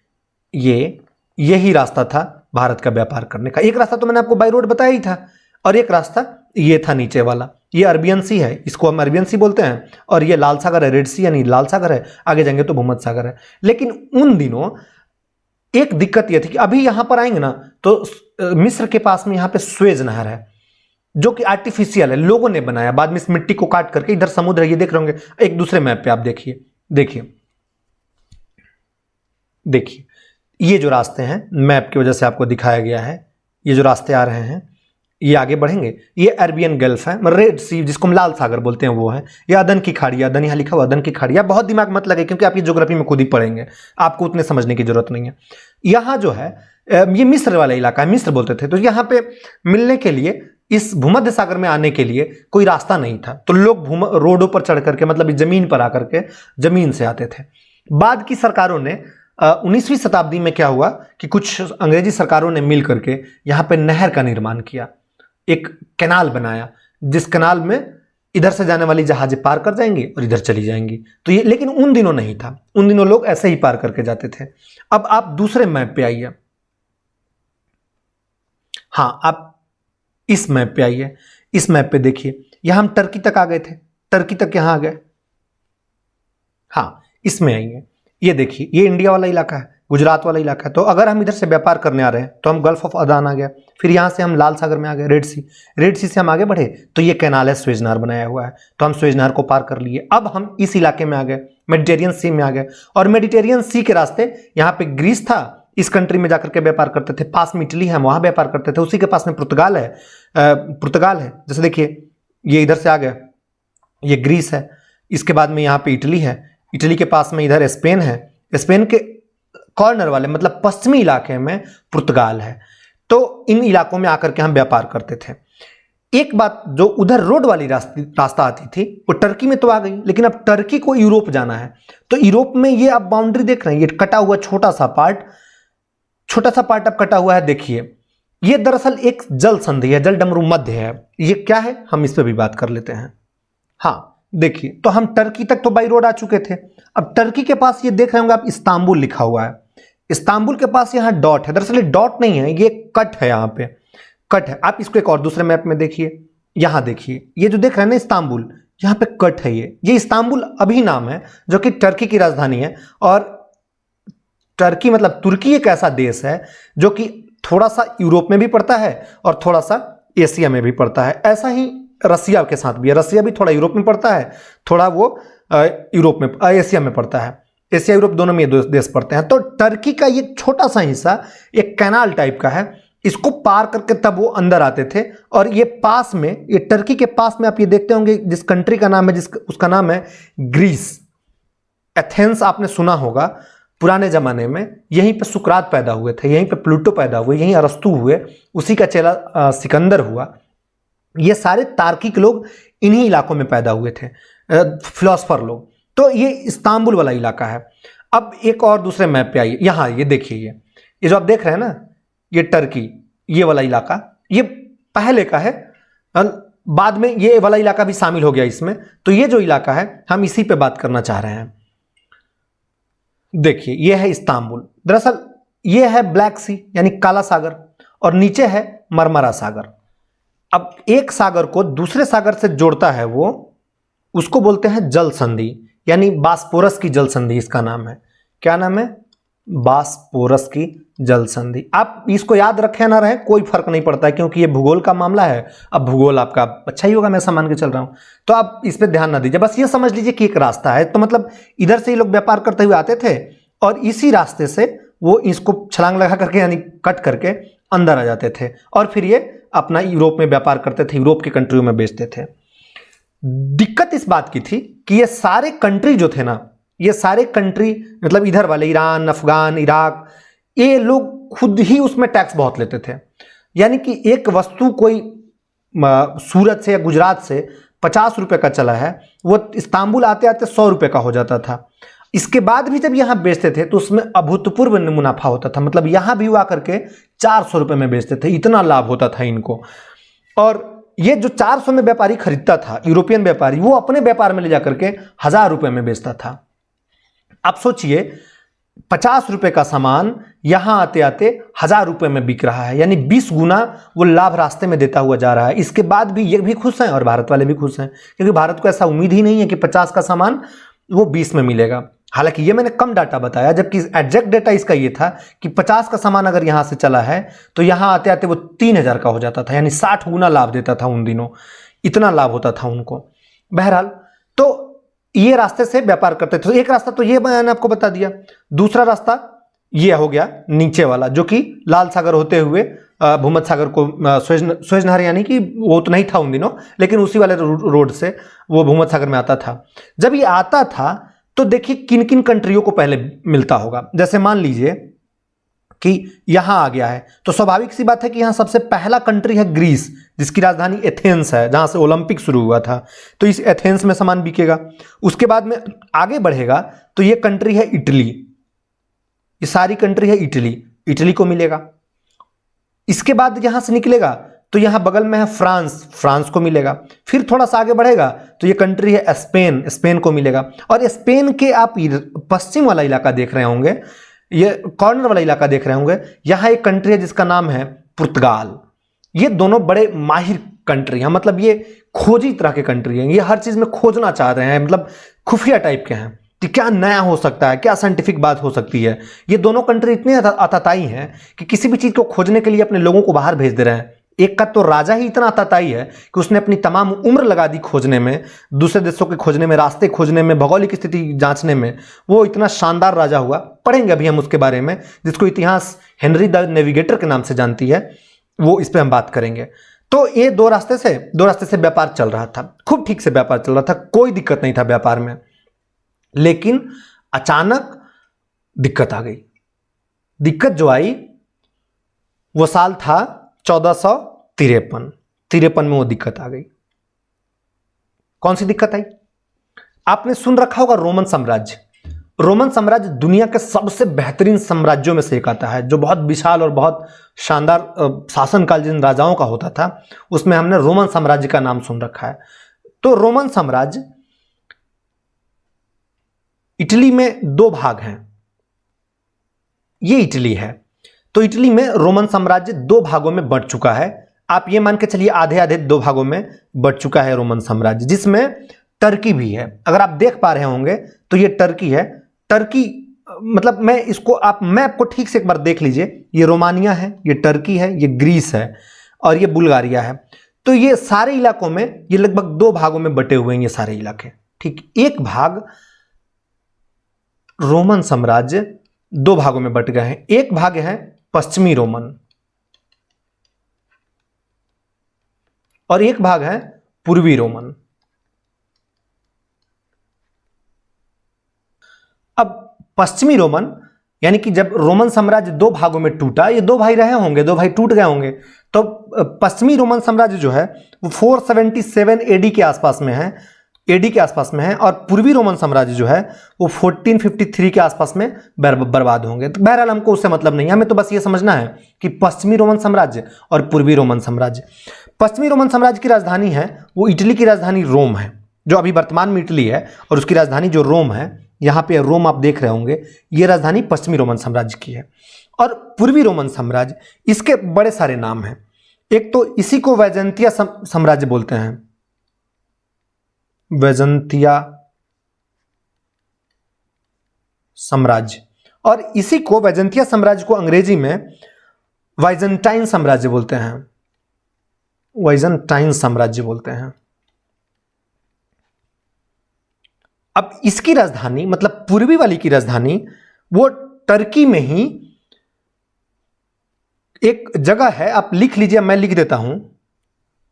यही रास्ता था भारत का व्यापार करने का। एक रास्ता तो मैंने आपको बाई रोड बताया ही था, और एक रास्ता ये था नीचे वाला, ये अरबियन सी है, इसको हम अरबियन सी बोलते हैं, और ये लाल सागर है, रेड सी यानी लाल सागर है, आगे जाएंगे तो भूमध्य सागर है। लेकिन उन दिनों एक दिक्कत यह थी कि अभी यहां पर आएंगे ना तो मिस्र के पास में यहां पे स्वेज नहर है, जो कि आर्टिफिशियल है, लोगों ने बनाया, बाद में इस मिट्टी को काट करके। इधर समुद्र है, ये देख रहे होंगे एक दूसरे मैप पे, आप देखिए ये जो रास्ते हैं मैप की वजह से आपको दिखाया गया है, ये जो रास्ते आ रहे हैं, ये आगे बढ़ेंगे, ये अरबियन गल्फ है, रेड सी जिसको हम लाल सागर बोलते हैं वो है, ये अदन की खाड़ी, अदन यहाँ लिखा हुआ अदन की खाड़ी। आप बहुत दिमाग मत लगे, क्योंकि आप ये ज्योग्राफी में खुद ही पढ़ेंगे, आपको उतने समझने की जरूरत नहीं है। यहाँ जो है ये मिस्र वाला इलाका है, मिस्र बोलते थे। तो यहाँ पे मिलने के लिए, इस भूमध्य सागर में आने के लिए कोई रास्ता नहीं था, तो लोग रोडों पर चढ़ करके, मतलब जमीन पर आकर के जमीन से आते थे। बाद की सरकारों ने 19वीं शताब्दी में क्या हुआ कि कुछ अंग्रेजी सरकारों ने मिल करके यहाँ पे नहर का निर्माण किया, एक कैनाल बनाया, जिस कैनाल में इधर से जाने वाली जहाजें पार कर जाएंगी और इधर चली जाएंगी। तो ये लेकिन उन दिनों नहीं था, उन दिनों लोग ऐसे ही पार करके जाते थे। अब आप दूसरे मैप पे आइए, हाँ आप इस मैप पे आइए, इस मैप पे देखिए, यहां हम टर्की तक आ गए थे, टर्की तक यहां आ गए। हाँ इसमें आइए, ये देखिए ये इंडिया वाला इलाका है, गुजरात वाला इलाका है। तो अगर हम इधर से व्यापार करने आ रहे हैं तो हम गल्फ ऑफ अदान आ गया, फिर यहाँ से हम लाल सागर में आ गए, रेड सी से हम आगे बढ़े तो ये कैनाल है, स्वेज नहर बनाया हुआ है, तो हम स्वेज नहर को पार कर लिए। अब हम इस इलाके में आ गए, मेडिटेरियन सी में आ गए, और मेडिटेरियन सी के रास्ते यहाँ पे ग्रीस था, इस कंट्री में जाकर के व्यापार करते थे, पास में इटली है, वहां व्यापार करते थे, उसी के पास में पुर्तगाल है। जैसे देखिए ये इधर से आ गया, ये ग्रीस है, इसके बाद में यहाँ पे इटली है, इटली के पास में इधर स्पेन है, स्पेन के कॉर्नर वाले मतलब पश्चिमी इलाके में पुर्तगाल है। तो इन इलाकों में आकर के हम व्यापार करते थे। एक बात, जो उधर रोड वाली रास्ता आती थी वो टर्की में तो आ गई, लेकिन अब टर्की को यूरोप जाना है, तो यूरोप में ये आप बाउंड्री देख रहे हैं, ये कटा हुआ छोटा सा पार्ट अब कटा हुआ है। देखिए ये दरअसल एक जल संधि है, जल डमरू मध्य है। ये क्या है, हम इस पर भी बात कर लेते हैं। हाँ देखिए, तो हम टर्की तक तो बाई रोड आ चुके थे। अब टर्की के पास ये देख रहे होंगे आप, इस्तांबुल लिखा हुआ है, इस्तांबुल के पास यहाँ डॉट है, दरअसल डॉट नहीं है, ये कट है, यहाँ पे कट है। आप इसको एक और दूसरे मैप में देखिए, यहाँ देखिए ये जो देख रहे हैं ना इस्तांबुल, यहाँ पे कट है, ये इस्तांबुल अभी नाम है जो कि टर्की की राजधानी है। और टर्की मतलब तुर्की एक ऐसा देश है जो कि थोड़ा सा यूरोप में भी पड़ता है और थोड़ा सा एशिया में भी पड़ता है। ऐसा ही रसिया के साथ भी है, रसिया भी थोड़ा यूरोप में पड़ता है, थोड़ा वो यूरोप में एशिया में पड़ता है, एशिया यूरोप दोनों में ये देश पड़ते हैं। तो टर्की का ये छोटा सा हिस्सा एक कैनाल टाइप का है, इसको पार करके तब वो अंदर आते थे। और ये पास में, ये टर्की के पास में आप ये देखते होंगे जिस कंट्री का नाम है, उसका नाम है ग्रीस। एथेंस आपने सुना होगा, पुराने जमाने में यहीं पे सुकरात पैदा हुए थे, यहीं पे प्लूटो पैदा हुए, यहीं अरस्तु हुए, उसी का चेला सिकंदर हुआ। ये सारे तार्किक लोग इन्हीं इलाकों में पैदा हुए थे, फिलोसफर लोग। तो ये इस्तांबुल वाला इलाका है। अब एक और दूसरे मैप पे आइए, यहाँ ये देखिए, ये जो आप देख रहे हैं ना, ये टर्की, ये वाला इलाका, ये पहले का है, बाद में ये वाला इलाका भी शामिल हो गया इसमें। तो ये जो इलाका है हम इसी पे बात करना चाह रहे हैं। देखिए ये है इस्तांबुल, दरअसल ये है ब्लैक सी यानी काला सागर, और नीचे है मरमरा सागर। अब एक सागर को दूसरे सागर से जोड़ता है वो, उसको बोलते हैं जल संधि, यानी बास्पोरस की जल संधि इसका नाम है। क्या नाम है, बास्पोरस की जल संधि। आप इसको याद रखें ना रहे कोई फर्क नहीं पड़ता है, क्योंकि ये भूगोल का मामला है। अब भूगोल आपका अच्छा ही होगा, मैं ऐसा मान के चल रहा हूं, तो आप इस पर ध्यान ना दीजिए, बस ये समझ लीजिए कि एक रास्ता है। तो मतलब इधर से ये लोग व्यापार करते हुए आते थे और इसी रास्ते से वो इसको छलांग लगा करके यानी कट करके अंदर आ जाते थे, और फिर ये अपना यूरोप में व्यापार करते थे, यूरोप की कंट्रियों में बेचते थे। दिक्कत इस बात की थी कि ये सारे कंट्री जो थे ना, ये सारे कंट्री मतलब इधर वाले ईरान, अफगान, इराक, ये लोग खुद ही उसमें टैक्स बहुत लेते थे। यानी कि एक वस्तु कोई सूरत से या गुजरात से 50 रुपए का चला है, वो इस्तांबुल आते आते 100 रुपए का हो जाता था। इसके बाद भी जब यहां बेचते थे तो उसमें अभूतपूर्व मुनाफा होता था, मतलब यहां भी हुआ करके 400 रुपए में बेचते थे, इतना लाभ होता था इनको। और ये जो 400 में व्यापारी खरीदता था, यूरोपियन व्यापारी, वो अपने व्यापार में ले जाकर के 1000 रुपए में बेचता था। आप सोचिए 50 रुपए का सामान यहां आते आते 1000 रुपए में बिक रहा है, यानी 20 गुना वो लाभ रास्ते में देता हुआ जा रहा है। इसके बाद भी ये भी खुश हैं और भारत वाले भी खुश हैं, क्योंकि भारत को ऐसा उम्मीद ही नहीं है कि 50 का सामान वो 20 में मिलेगा। हालांकि ये मैंने कम डाटा बताया, जबकि एग्जैक्ट डाटा इसका ये था कि 50 का सामान अगर यहां से चला है तो यहां आते आते वो 3000 का हो जाता था, यानी 60 गुना लाभ देता था उन दिनों, इतना लाभ होता था उनको। बहरहाल तो ये रास्ते से व्यापार करते थे। तो एक रास्ता तो ये मैंने आपको बता दिया, दूसरा रास्ता ये हो गया नीचे वाला, जो कि लाल सागर होते हुए भूमध्य सागर को स्वेज नहर, यानी कि वो तो नहीं था उन दिनों, लेकिन उसी वाले रोड से वो भूमध्य सागर में आता था। जब ये आता था तो देखिए किन किन कंट्रियों को पहले मिलता होगा। जैसे मान लीजिए कि यहां आ गया है, तो स्वाभाविक सी बात है कि यहां सबसे पहला कंट्री है ग्रीस, जिसकी राजधानी एथेंस है, जहां से ओलंपिक शुरू हुआ था। तो इस एथेंस में सामान बिकेगा। उसके बाद में आगे बढ़ेगा तो ये कंट्री है इटली, ये सारी कंट्री है इटली, इटली को मिलेगा। इसके बाद यहां से निकलेगा तो यहां बगल में है फ्रांस, फ्रांस को मिलेगा। फिर थोड़ा सा आगे बढ़ेगा तो ये कंट्री है स्पेन, स्पेन को मिलेगा। और स्पेन के आप पश्चिम वाला इलाका देख रहे होंगे, ये कॉर्नर वाला इलाका देख रहे होंगे, यहां एक कंट्री है जिसका नाम है पुर्तगाल। ये दोनों बड़े माहिर कंट्री हैं, मतलब ये खोजी तरह के कंट्री हैं, ये हर चीज में खोजना चाह रहे हैं, मतलब खुफिया टाइप के हैं कि क्या नया हो सकता है, क्या साइंटिफिक बात हो सकती है। ये दोनों कंट्री इतने आताताई हैं कि किसी भी चीज को खोजने के लिए अपने लोगों को बाहर भेज दे रहे हैं। एक का तो राजा ही इतना आताताई है कि उसने अपनी तमाम उम्र लगा दी खोजने में, दूसरे देशों के खोजने में, रास्ते खोजने में, भौगोलिक स्थिति जांचने में। वो इतना शानदार राजा हुआ, पढ़ेंगे अभी हम उसके बारे में, जिसको इतिहास हेनरी द नेविगेटर के नाम से जानती है, वो इस पर हम बात करेंगे। तो ये दो रास्ते से व्यापार चल रहा था, खूब ठीक से व्यापार चल रहा था, कोई दिक्कत नहीं था व्यापार में। लेकिन अचानक दिक्कत आ गई। दिक्कत जो आई वो साल था 1453 में वो दिक्कत आ गई। कौन सी दिक्कत आई? आपने सुन रखा होगा रोमन साम्राज्य। रोमन साम्राज्य दुनिया के सबसे बेहतरीन साम्राज्यों में से एक आता है, जो बहुत विशाल और बहुत शानदार शासनकाल जिन राजाओं का होता था, उसमें हमने रोमन साम्राज्य का नाम सुन रखा है। तो रोमन साम्राज्य, इटली में दो भाग हैं, ये इटली है। तो इटली में रोमन साम्राज्य दो भागों में बंट चुका है। आप ये मान के चलिए आधे आधे दो भागों में बंट चुका है रोमन साम्राज्य, जिसमें टर्की भी है। अगर आप देख पा रहे होंगे तो ये टर्की है। टर्की मतलब मैं इसको, आप मैप को ठीक से एक बार देख लीजिए, ये रोमानिया है, ये टर्की है, ये ग्रीस है और ये बुल्गारिया है। तो ये सारे इलाकों में, ये लगभग दो भागों में बटे हुए हैं ये सारे इलाके। ठीक, एक भाग रोमन साम्राज्य दो भागों में बट गए हैं। एक भाग है पश्चिमी रोमन और एक भाग है पूर्वी रोमन। अब पश्चिमी रोमन, यानी कि जब रोमन साम्राज्य दो भागों में टूटा, ये दो भाई रहे होंगे, दो भाई टूट गए होंगे, तो पश्चिमी रोमन साम्राज्य जो है वो 477 एडी के आसपास में है, एडी के आसपास में है, और पूर्वी रोमन साम्राज्य जो है वो 1453 के आसपास में बर्बाद होंगे। तो बहरहाल हमको उससे मतलब नहीं है, हमें तो बस ये समझना है कि पश्चिमी रोमन साम्राज्य और पूर्वी रोमन साम्राज्य। पश्चिमी रोमन साम्राज्य की राजधानी है वो इटली की राजधानी रोम है, जो अभी वर्तमान में इटली है, और उसकी राजधानी जो रोम है, यहाँ पे रोम आप देख रहे होंगे, ये राजधानी पश्चिमी रोमन साम्राज्य की है। और पूर्वी रोमन साम्राज्य, इसके बड़े सारे नाम हैं। एक तो इसी को वैजंतिया साम्राज्य बोलते हैं, वैजंतिया साम्राज्य, और इसी को, वैजंतिया साम्राज्य को अंग्रेजी में वाइजेंटाइन साम्राज्य बोलते हैं, वाइजेंटाइन साम्राज्य बोलते हैं। अब इसकी राजधानी, मतलब पूर्वी वाली की राजधानी, वो टर्की में ही एक जगह है, आप लिख लीजिए, मैं लिख देता हूं,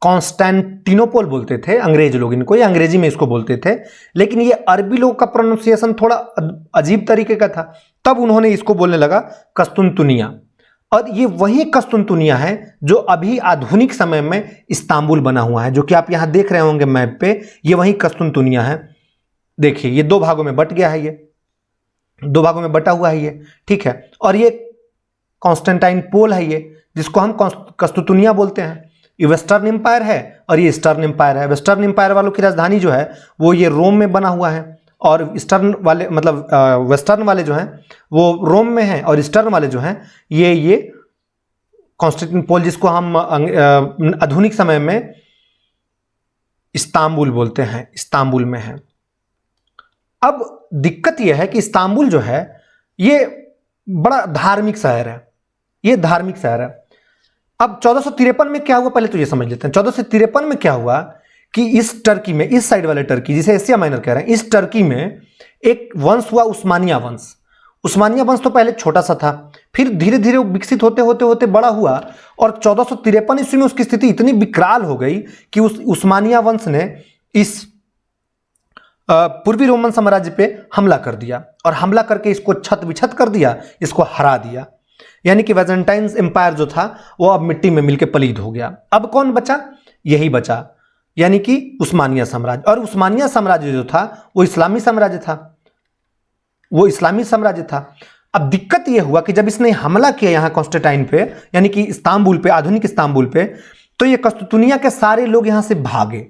कॉन्स्टेंटिनोपल बोलते थे अंग्रेज लोग इनको, या अंग्रेजी में इसको बोलते थे, लेकिन ये अरबी लोग का प्रोनाउंसिएशन थोड़ा अजीब तरीके का था, तब उन्होंने इसको बोलने लगा कस्तुनतुनिया। और ये वही कस्तुनतुनिया है जो अभी आधुनिक समय में इस्तांबुल बना हुआ है, जो कि आप यहां देख रहे होंगे मैप पे, ये वही कस्तुनतुनिया है। देखिए ये दो भागों में बट गया है, ये दो भागों में बटा हुआ है ये, ठीक है। और ये कॉन्स्टेंटाइनोपल है, ये जिसको हम कस्तुनतुनिया बोलते हैं। ये वेस्टर्न एम्पायर है और ये ईस्टर्न एम्पायर है। वेस्टर्न एम्पायर वालों की राजधानी जो है वो ये रोम में बना हुआ है, और ईस्टर्न वाले, मतलब वेस्टर्न वाले जो हैं वो रोम में हैं, और ईस्टर्न वाले जो हैं ये कॉन्स्टेंटिनोपल, जिसको हम आधुनिक समय में इस्तांबुल बोलते हैं, इस्तांबुल में है। अब दिक्कत यह है कि इस्तांबुल जो है ये बड़ा धार्मिक शहर है, ये धार्मिक शहर है। अब 1453 में क्या हुआ, पहले तो ये समझ लेते हैं। 1453 में क्या हुआ कि इस टर्की में, इस साइड वाले टर्की जिसे एशिया माइनर कह रहे हैं, इस टर्की में एक वंश हुआ, उस्मानिया वंश। उस्मानिया वंश तो पहले छोटा सा था, फिर धीरे धीरे विकसित होते होते होते बड़ा हुआ, और 1453 ईस्वी में उसकी स्थिति इतनी विकराल हो गई कि उस उस्मानिया वंश ने इस पूर्वी रोमन साम्राज्य पे हमला कर दिया, और हमला करके इसको छत विछत कर दिया, इसको हरा दिया। यानी कि वाइजेंटाइन एम्पायर जो था वो अब मिट्टी में मिलकर पलीद हो गया। अब कौन बचा? यही बचा, यानी कि उस्मानिया साम्राज्य। और उस्मानिया साम्राज्य जो था वो इस्लामी साम्राज्य था, वो इस्लामी साम्राज्य था। अब दिक्कत यह हुआ कि जब इसने हमला किया यहां कॉन्स्टेंटाइन पे, यानी कि इस्तांबुल पे, आधुनिक इस्तांबुल पे, तो ये कस्तूनिया के सारे लोग यहां से भागे।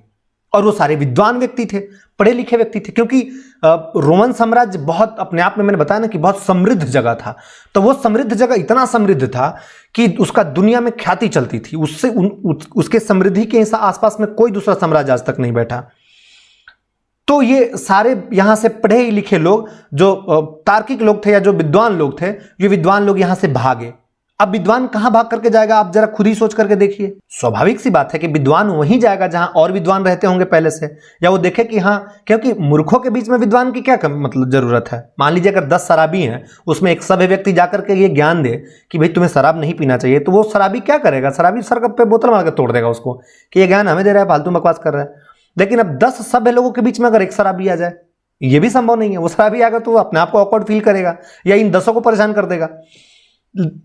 और वो सारे विद्वान व्यक्ति थे, पढ़े लिखे व्यक्ति थे, क्योंकि रोमन साम्राज्य बहुत अपने आप में, मैंने बताया ना कि बहुत समृद्ध जगह था। तो वो समृद्ध जगह इतना समृद्ध था कि उसका दुनिया में ख्याति चलती थी। उससे उसके समृद्धि के आसपास में कोई दूसरा साम्राज्य आज तक नहीं बैठा। तो ये सारे यहां से पढ़े लिखे लोग, जो तार्किक लोग थे या जो विद्वान लोग थे, ये विद्वान लोग यहां से भागे। अब विद्वान कहां भाग करके जाएगा, आप जरा खुद ही सोच करके देखिए। स्वाभाविक सी बात है कि विद्वान वहीं जाएगा जहां और विद्वान रहते होंगे पहले से, या वो देखे कि हाँ, क्योंकि मूर्खों के बीच में विद्वान की क्या मतलब जरूरत है। मान लीजिए अगर 10 शराबी हैं, उसमें एक सभ्य व्यक्ति जाकर के ये ज्ञान दे कि भाई तुम्हें शराब नहीं पीना चाहिए, तो वो शराबी क्या करेगा? शराबी सर पे बोतल मार कर तोड़ देगा उसको कि ये ज्ञान हमें दे रहा है, फालतू बकवास कर रहा है। लेकिन अब 10 सभ्य लोगों के बीच में अगर एक शराबी आ जाए, ये भी संभव नहीं है। वो शराबी आएगा तो अपने आप को ऑकवर्ड फील करेगा या इन 10 को परेशान कर देगा।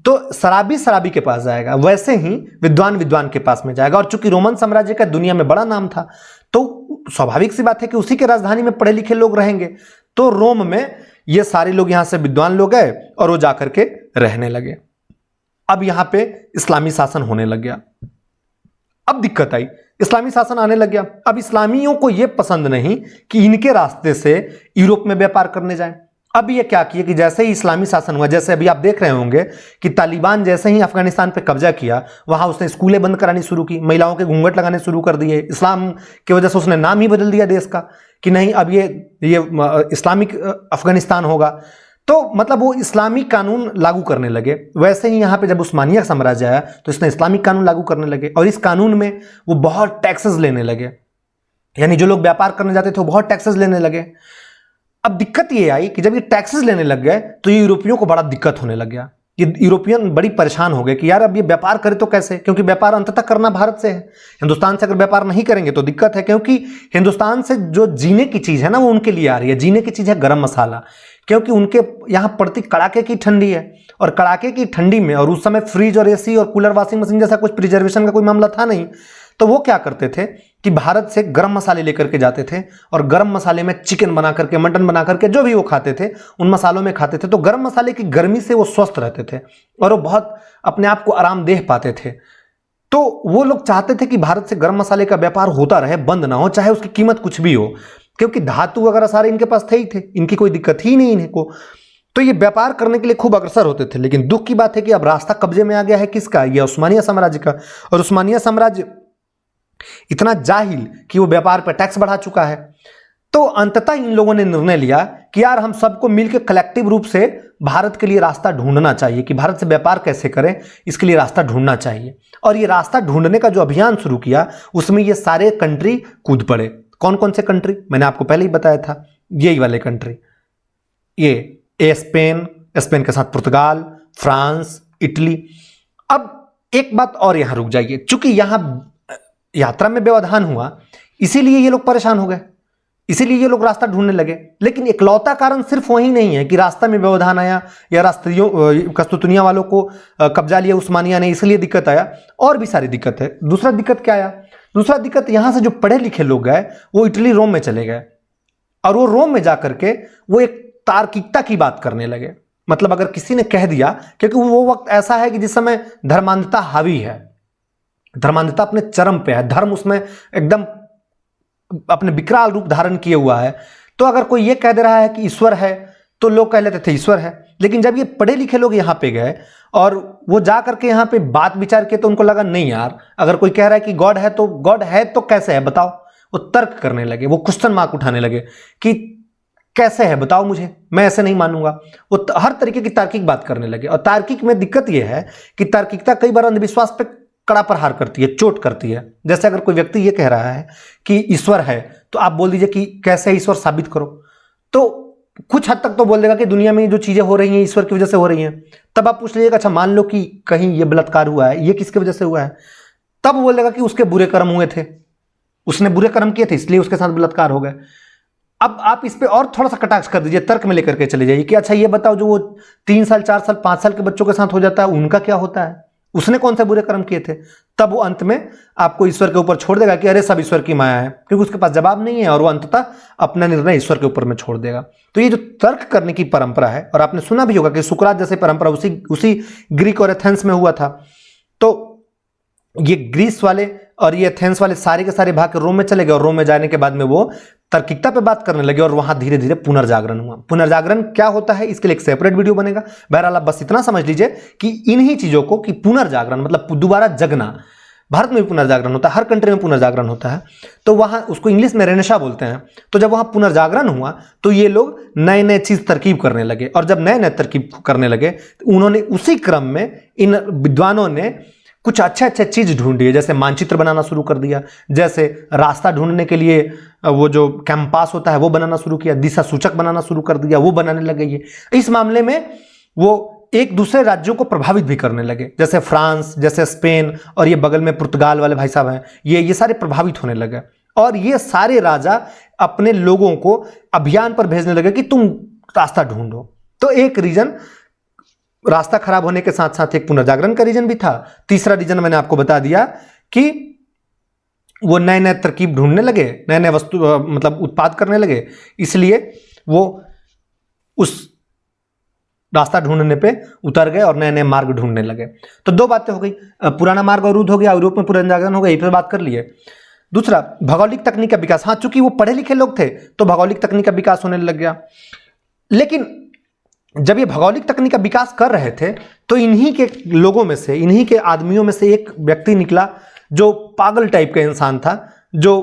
तो शराबी शराबी के पास जाएगा, वैसे ही विद्वान विद्वान के पास में जाएगा। और चूंकि रोमन साम्राज्य का दुनिया में बड़ा नाम था, तो स्वाभाविक सी बात है कि उसी के राजधानी में पढ़े लिखे लोग रहेंगे। तो रोम में ये सारे लोग यहां से विद्वान लोग गए और वो जाकर के रहने लगे। अब यहां पे इस्लामी शासन होने लग गया। अब दिक्कत आई, इस्लामी शासन आने लग गया। अब इस्लामियों को यह पसंद नहीं कि इनके रास्ते से यूरोप में व्यापार करने जाए। अब ये क्या किया कि जैसे ही इस्लामी शासन हुआ, जैसे अभी आप देख रहे होंगे कि तालिबान जैसे ही अफगानिस्तान पे कब्जा किया, वहां उसने स्कूलें बंद करानी शुरू की, महिलाओं के घूंघट लगाने शुरू कर दिए। इस्लाम की वजह से उसने नाम ही बदल दिया देश का कि नहीं, अब ये इस्लामिक अफगानिस्तान होगा। तो मतलब वो इस्लामिक कानून लागू करने लगे। वैसे ही यहाँ पे जब उस्मानिया साम्राज्य आया तो इसने इस्लामिक कानून लागू करने लगे, और इस कानून में वो बहुत टैक्सेस लेने लगे, यानी जो लोग व्यापार करने जाते थे वो बहुत टैक्सेस लेने लगे। अब दिक्कत ये आई कि जब ये टैक्सेस लेने लग गए तो ये यूरोपियों को बड़ा दिक्कत होने लग गया। ये यूरोपियन बड़ी परेशान हो गए कि यार अब ये व्यापार करे तो कैसे, क्योंकि व्यापार अंततः करना भारत से है। हिंदुस्तान से अगर व्यापार नहीं करेंगे तो दिक्कत है, क्योंकि हिंदुस्तान से जो जीने की चीज़ है ना वो उनके लिए आ रही है। जीने की चीज़ है गरम मसाला, क्योंकि उनके यहाँ पड़ती कड़ाके की ठंडी है, और कड़ाके की ठंडी में, और उस समय फ्रिज और एसी और कूलर वॉशिंग मशीन जैसा कुछ प्रिजर्वेशन का कोई मामला था नहीं, तो वो क्या करते थे कि भारत से गरम मसाले लेकर के जाते थे, और गरम मसाले में चिकन बना करके, मटन बना करके, जो भी वो खाते थे उन मसालों में खाते थे। तो गरम मसाले की गर्मी से वो स्वस्थ रहते थे और वो बहुत अपने आप को आरामदेह पाते थे। तो वो लोग चाहते थे कि भारत से गरम मसाले का व्यापार होता रहे, बंद ना हो, चाहे उसकी कीमत कुछ भी हो, क्योंकि धातु वगैरह सारे इनके पास थे ही थे, इनकी कोई दिक्कत ही नहीं इनको। तो ये व्यापार करने के लिए खूब अग्रसर होते थे। लेकिन दुख की बात है कि अब रास्ता कब्जे में आ गया है किसका? ये उस्मानिया साम्राज्य का। और उस्मानिया साम्राज्य इतना जाहिल कि वो व्यापार पर टैक्स बढ़ा चुका है। तो अंततः इन लोगों ने निर्णय लिया कि यार हम सबको मिलकर कलेक्टिव रूप से भारत के लिए रास्ता ढूंढना चाहिए कि भारत से व्यापार कैसे करें, इसके लिए रास्ता ढूंढना चाहिए। और ये रास्ता ढूंढने का जो अभियान शुरू किया, उसमें ये सारे कंट्री कूद पड़े। कौन कौन से कंट्री? मैंने आपको पहले ही बताया था, यही वाले कंट्री, ये स्पेन, स्पेन के साथ पुर्तगाल, फ्रांस, इटली। अब एक बात और यहां रुक जाइए, चूंकि यहां यात्रा में व्यवधान हुआ इसीलिए ये लोग परेशान हो गए, इसीलिए ये लोग रास्ता ढूंढने लगे। लेकिन इकलौता कारण सिर्फ वही नहीं है कि रास्ता में व्यवधान आया या रास्त्रियों कस्तूतनिया वालों को कब्जा लिया उस्मानिया ने, इसलिए दिक्कत आया। और भी सारी दिक्कत है। दूसरा दिक्कत क्या आया? दूसरा दिक्कत यहां से जो पढ़े लिखे लोग गए वो इटली रोम में चले गए, और वो रोम में जाकर के वो एक तार्किकता की बात करने लगे। मतलब अगर किसी ने कह दिया, क्योंकि वो वक्त ऐसा है कि जिस समय धर्मांधता हावी है, धर्मांधता अपने चरम पे है, धर्म उसमें एकदम अपने विकराल रूप धारण किए हुआ है। तो अगर कोई ये कह दे रहा है कि ईश्वर है तो लोग कह लेते थे ईश्वर है। लेकिन जब ये पढ़े लिखे लोग यहाँ पे गए और वो जा करके यहाँ पे बात विचार किए तो उनको लगा नहीं यार, अगर कोई कह रहा है कि गॉड है तो गॉड है तो कैसे है बताओ। वो तर्क करने लगे, वो क्वेश्चन मार्क उठाने लगे कि कैसे है बताओ मुझे, मैं ऐसे नहीं मानूंगा। वो हर तरीके की तार्किक बात करने लगे। और तार्किक में दिक्कत यह है कि तार्किकता कई बार अंधविश्वास पे कड़ा प्रहार करती है, चोट करती है। जैसे अगर कोई व्यक्ति ये कह रहा है कि ईश्वर है तो आप बोल दीजिए कि कैसे ईश्वर साबित करो, तो कुछ हद तक तो बोल देगा कि दुनिया में जो चीजें हो रही हैं ईश्वर की वजह से हो रही हैं। तब आप पूछ लीजिएगा अच्छा मान लो कि कहीं ये बलात्कार हुआ है, ये किसकी वजह से हुआ है? तब बोलेगा कि उसके बुरे कर्म हुए थे, उसने बुरे कर्म किए थे इसलिए उसके साथ बलात्कार हो गए। अब आप इस पे और थोड़ा सा कटाक्ष कर दीजिए, तर्क में लेकर के चले जाइए कि अच्छा ये बताओ जो वो 3 साल 4 साल 5 साल के बच्चों के साथ हो जाता है उनका क्या होता है, उसने कौन से बुरे कर्म किए थे? तब वो अंत में आपको ईश्वर के ऊपर छोड़ देगा कि अरे सब ईश्वर की माया है, क्योंकि उसके पास जवाब नहीं है और वो अंततः अपना निर्णय ईश्वर के ऊपर में छोड़ देगा। तो ये जो तर्क करने की परंपरा है, और आपने सुना भी होगा कि सुकरात जैसी परंपरा उसी ग्रीक और एथेंस में हुआ था। तो ये ग्रीस वाले और ये एथेंस वाले सारे के सारे भाग के रोम में चले गए, और रोम में जाने के बाद में वो तार्किकता पे बात करने लगे, और वहां धीरे धीरे पुनर्जागरण हुआ। पुनर्जागरण क्या होता है इसके लिए एक सेपरेट वीडियो बनेगा। बहरहाल आप बस इतना समझ लीजिए कि इन्हीं चीजों को, कि पुनर्जागरण मतलब दोबारा जगना, भारत में भी पुनर्जागरण होता है, हर कंट्री में पुनर्जागरण होता है। तो वहां उसको इंग्लिश में रेनेसां बोलते हैं। तो जब वहां पुनर्जागरण हुआ तो ये लोग नए नए चीज तरकीब करने लगे, और जब नए नए तरकीब करने लगे तो उन्होंने उसी क्रम में इन विद्वानों ने कुछ अच्छे अच्छे चीज ढूंढी है। जैसे मानचित्र बनाना शुरू कर दिया, जैसे रास्ता ढूंढने के लिए वो जो कैंपास होता है वो बनाना शुरू किया, दिशा सूचक बनाना शुरू कर दिया, वो बनाने लगे। ये इस मामले में वो एक दूसरे राज्यों को प्रभावित भी करने लगे, जैसे फ्रांस, जैसे स्पेन, और ये बगल में पुर्तगाल वाले भाई साहब हैं, ये सारे प्रभावित होने लगे। और ये सारे राजा अपने लोगों को अभियान पर भेजने लगे कि तुम रास्ता ढूंढो। तो एक रीजन रास्ता खराब होने के साथ साथ एक पुनर्जागरण का रीजन भी था। तीसरा रीजन मैंने आपको बता दिया कि वो नए नए तरकीब ढूंढने लगे, नए नए वस्तु मतलब उत्पाद करने लगे, इसलिए वो उस रास्ता ढूंढने पे उतर गए और नए नए मार्ग ढूंढने लगे। तो दो बातें हो गई, पुराना मार्ग अवरुद्ध हो गया, यूरोप में पुनर्जागरण हो गया, इस पर बात कर लिए। दूसरा, भौगोलिक तकनीक का विकास। हाँ, चूंकि वो पढ़े लिखे लोग थे तो भौगोलिक तकनीक का विकास होने लग गया। लेकिन जब ये भौगोलिक तकनीक का विकास कर रहे थे तो इन्हीं के लोगों में से, इन्हीं के आदमियों में से एक व्यक्ति निकला जो पागल टाइप का इंसान था, जो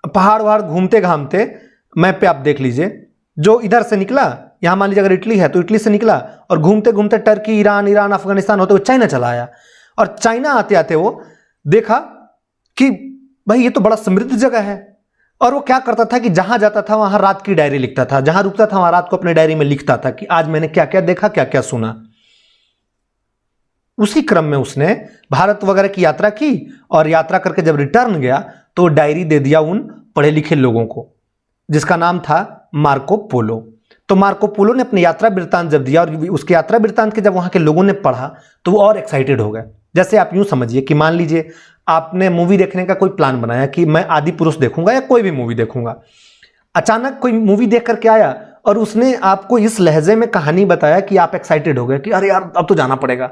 पहाड़ वहाड़ घूमते घामते, मैप पे आप देख लीजिए, जो इधर से निकला, यहां मान लीजिए अगर इटली है तो इटली से निकला और घूमते घूमते टर्की, ईरान, अफगानिस्तान होते हुए चाइना चला आया। और चाइना आते आते वो देखा कि भाई ये तो बड़ा समृद्ध जगह है। और वो क्या करता था कि जहां जाता था वहां रात की डायरी लिखता था, जहां रुकता था वहां रात को अपने डायरी में लिखता था कि आज मैंने क्या क्या देखा, क्या क्या सुना। उसी क्रम में उसने भारत वगैरह की यात्रा की, और यात्रा करके जब रिटर्न गया तो डायरी दे दिया उन पढ़े लिखे लोगों को, जिसका नाम था मार्को पोलो। तो मार्को पोलो ने अपनी यात्रा वृत्तांत जब दिया, और उसके यात्रा वृत्तांत के जब वहां के लोगों ने पढ़ा तो वो और एक्साइटेड हो गए। जैसे आप यूं समझिए कि मान लीजिए आपने मूवी देखने का कोई प्लान बनाया कि मैं आदि पुरुष देखूंगा या कोई भी मूवी देखूंगा। अचानक कोई मूवी देख करके आया और उसने आपको इस लहजे में कहानी बताया कि आप एक्साइटेड हो गए कि अरे यार अब तो जाना पड़ेगा,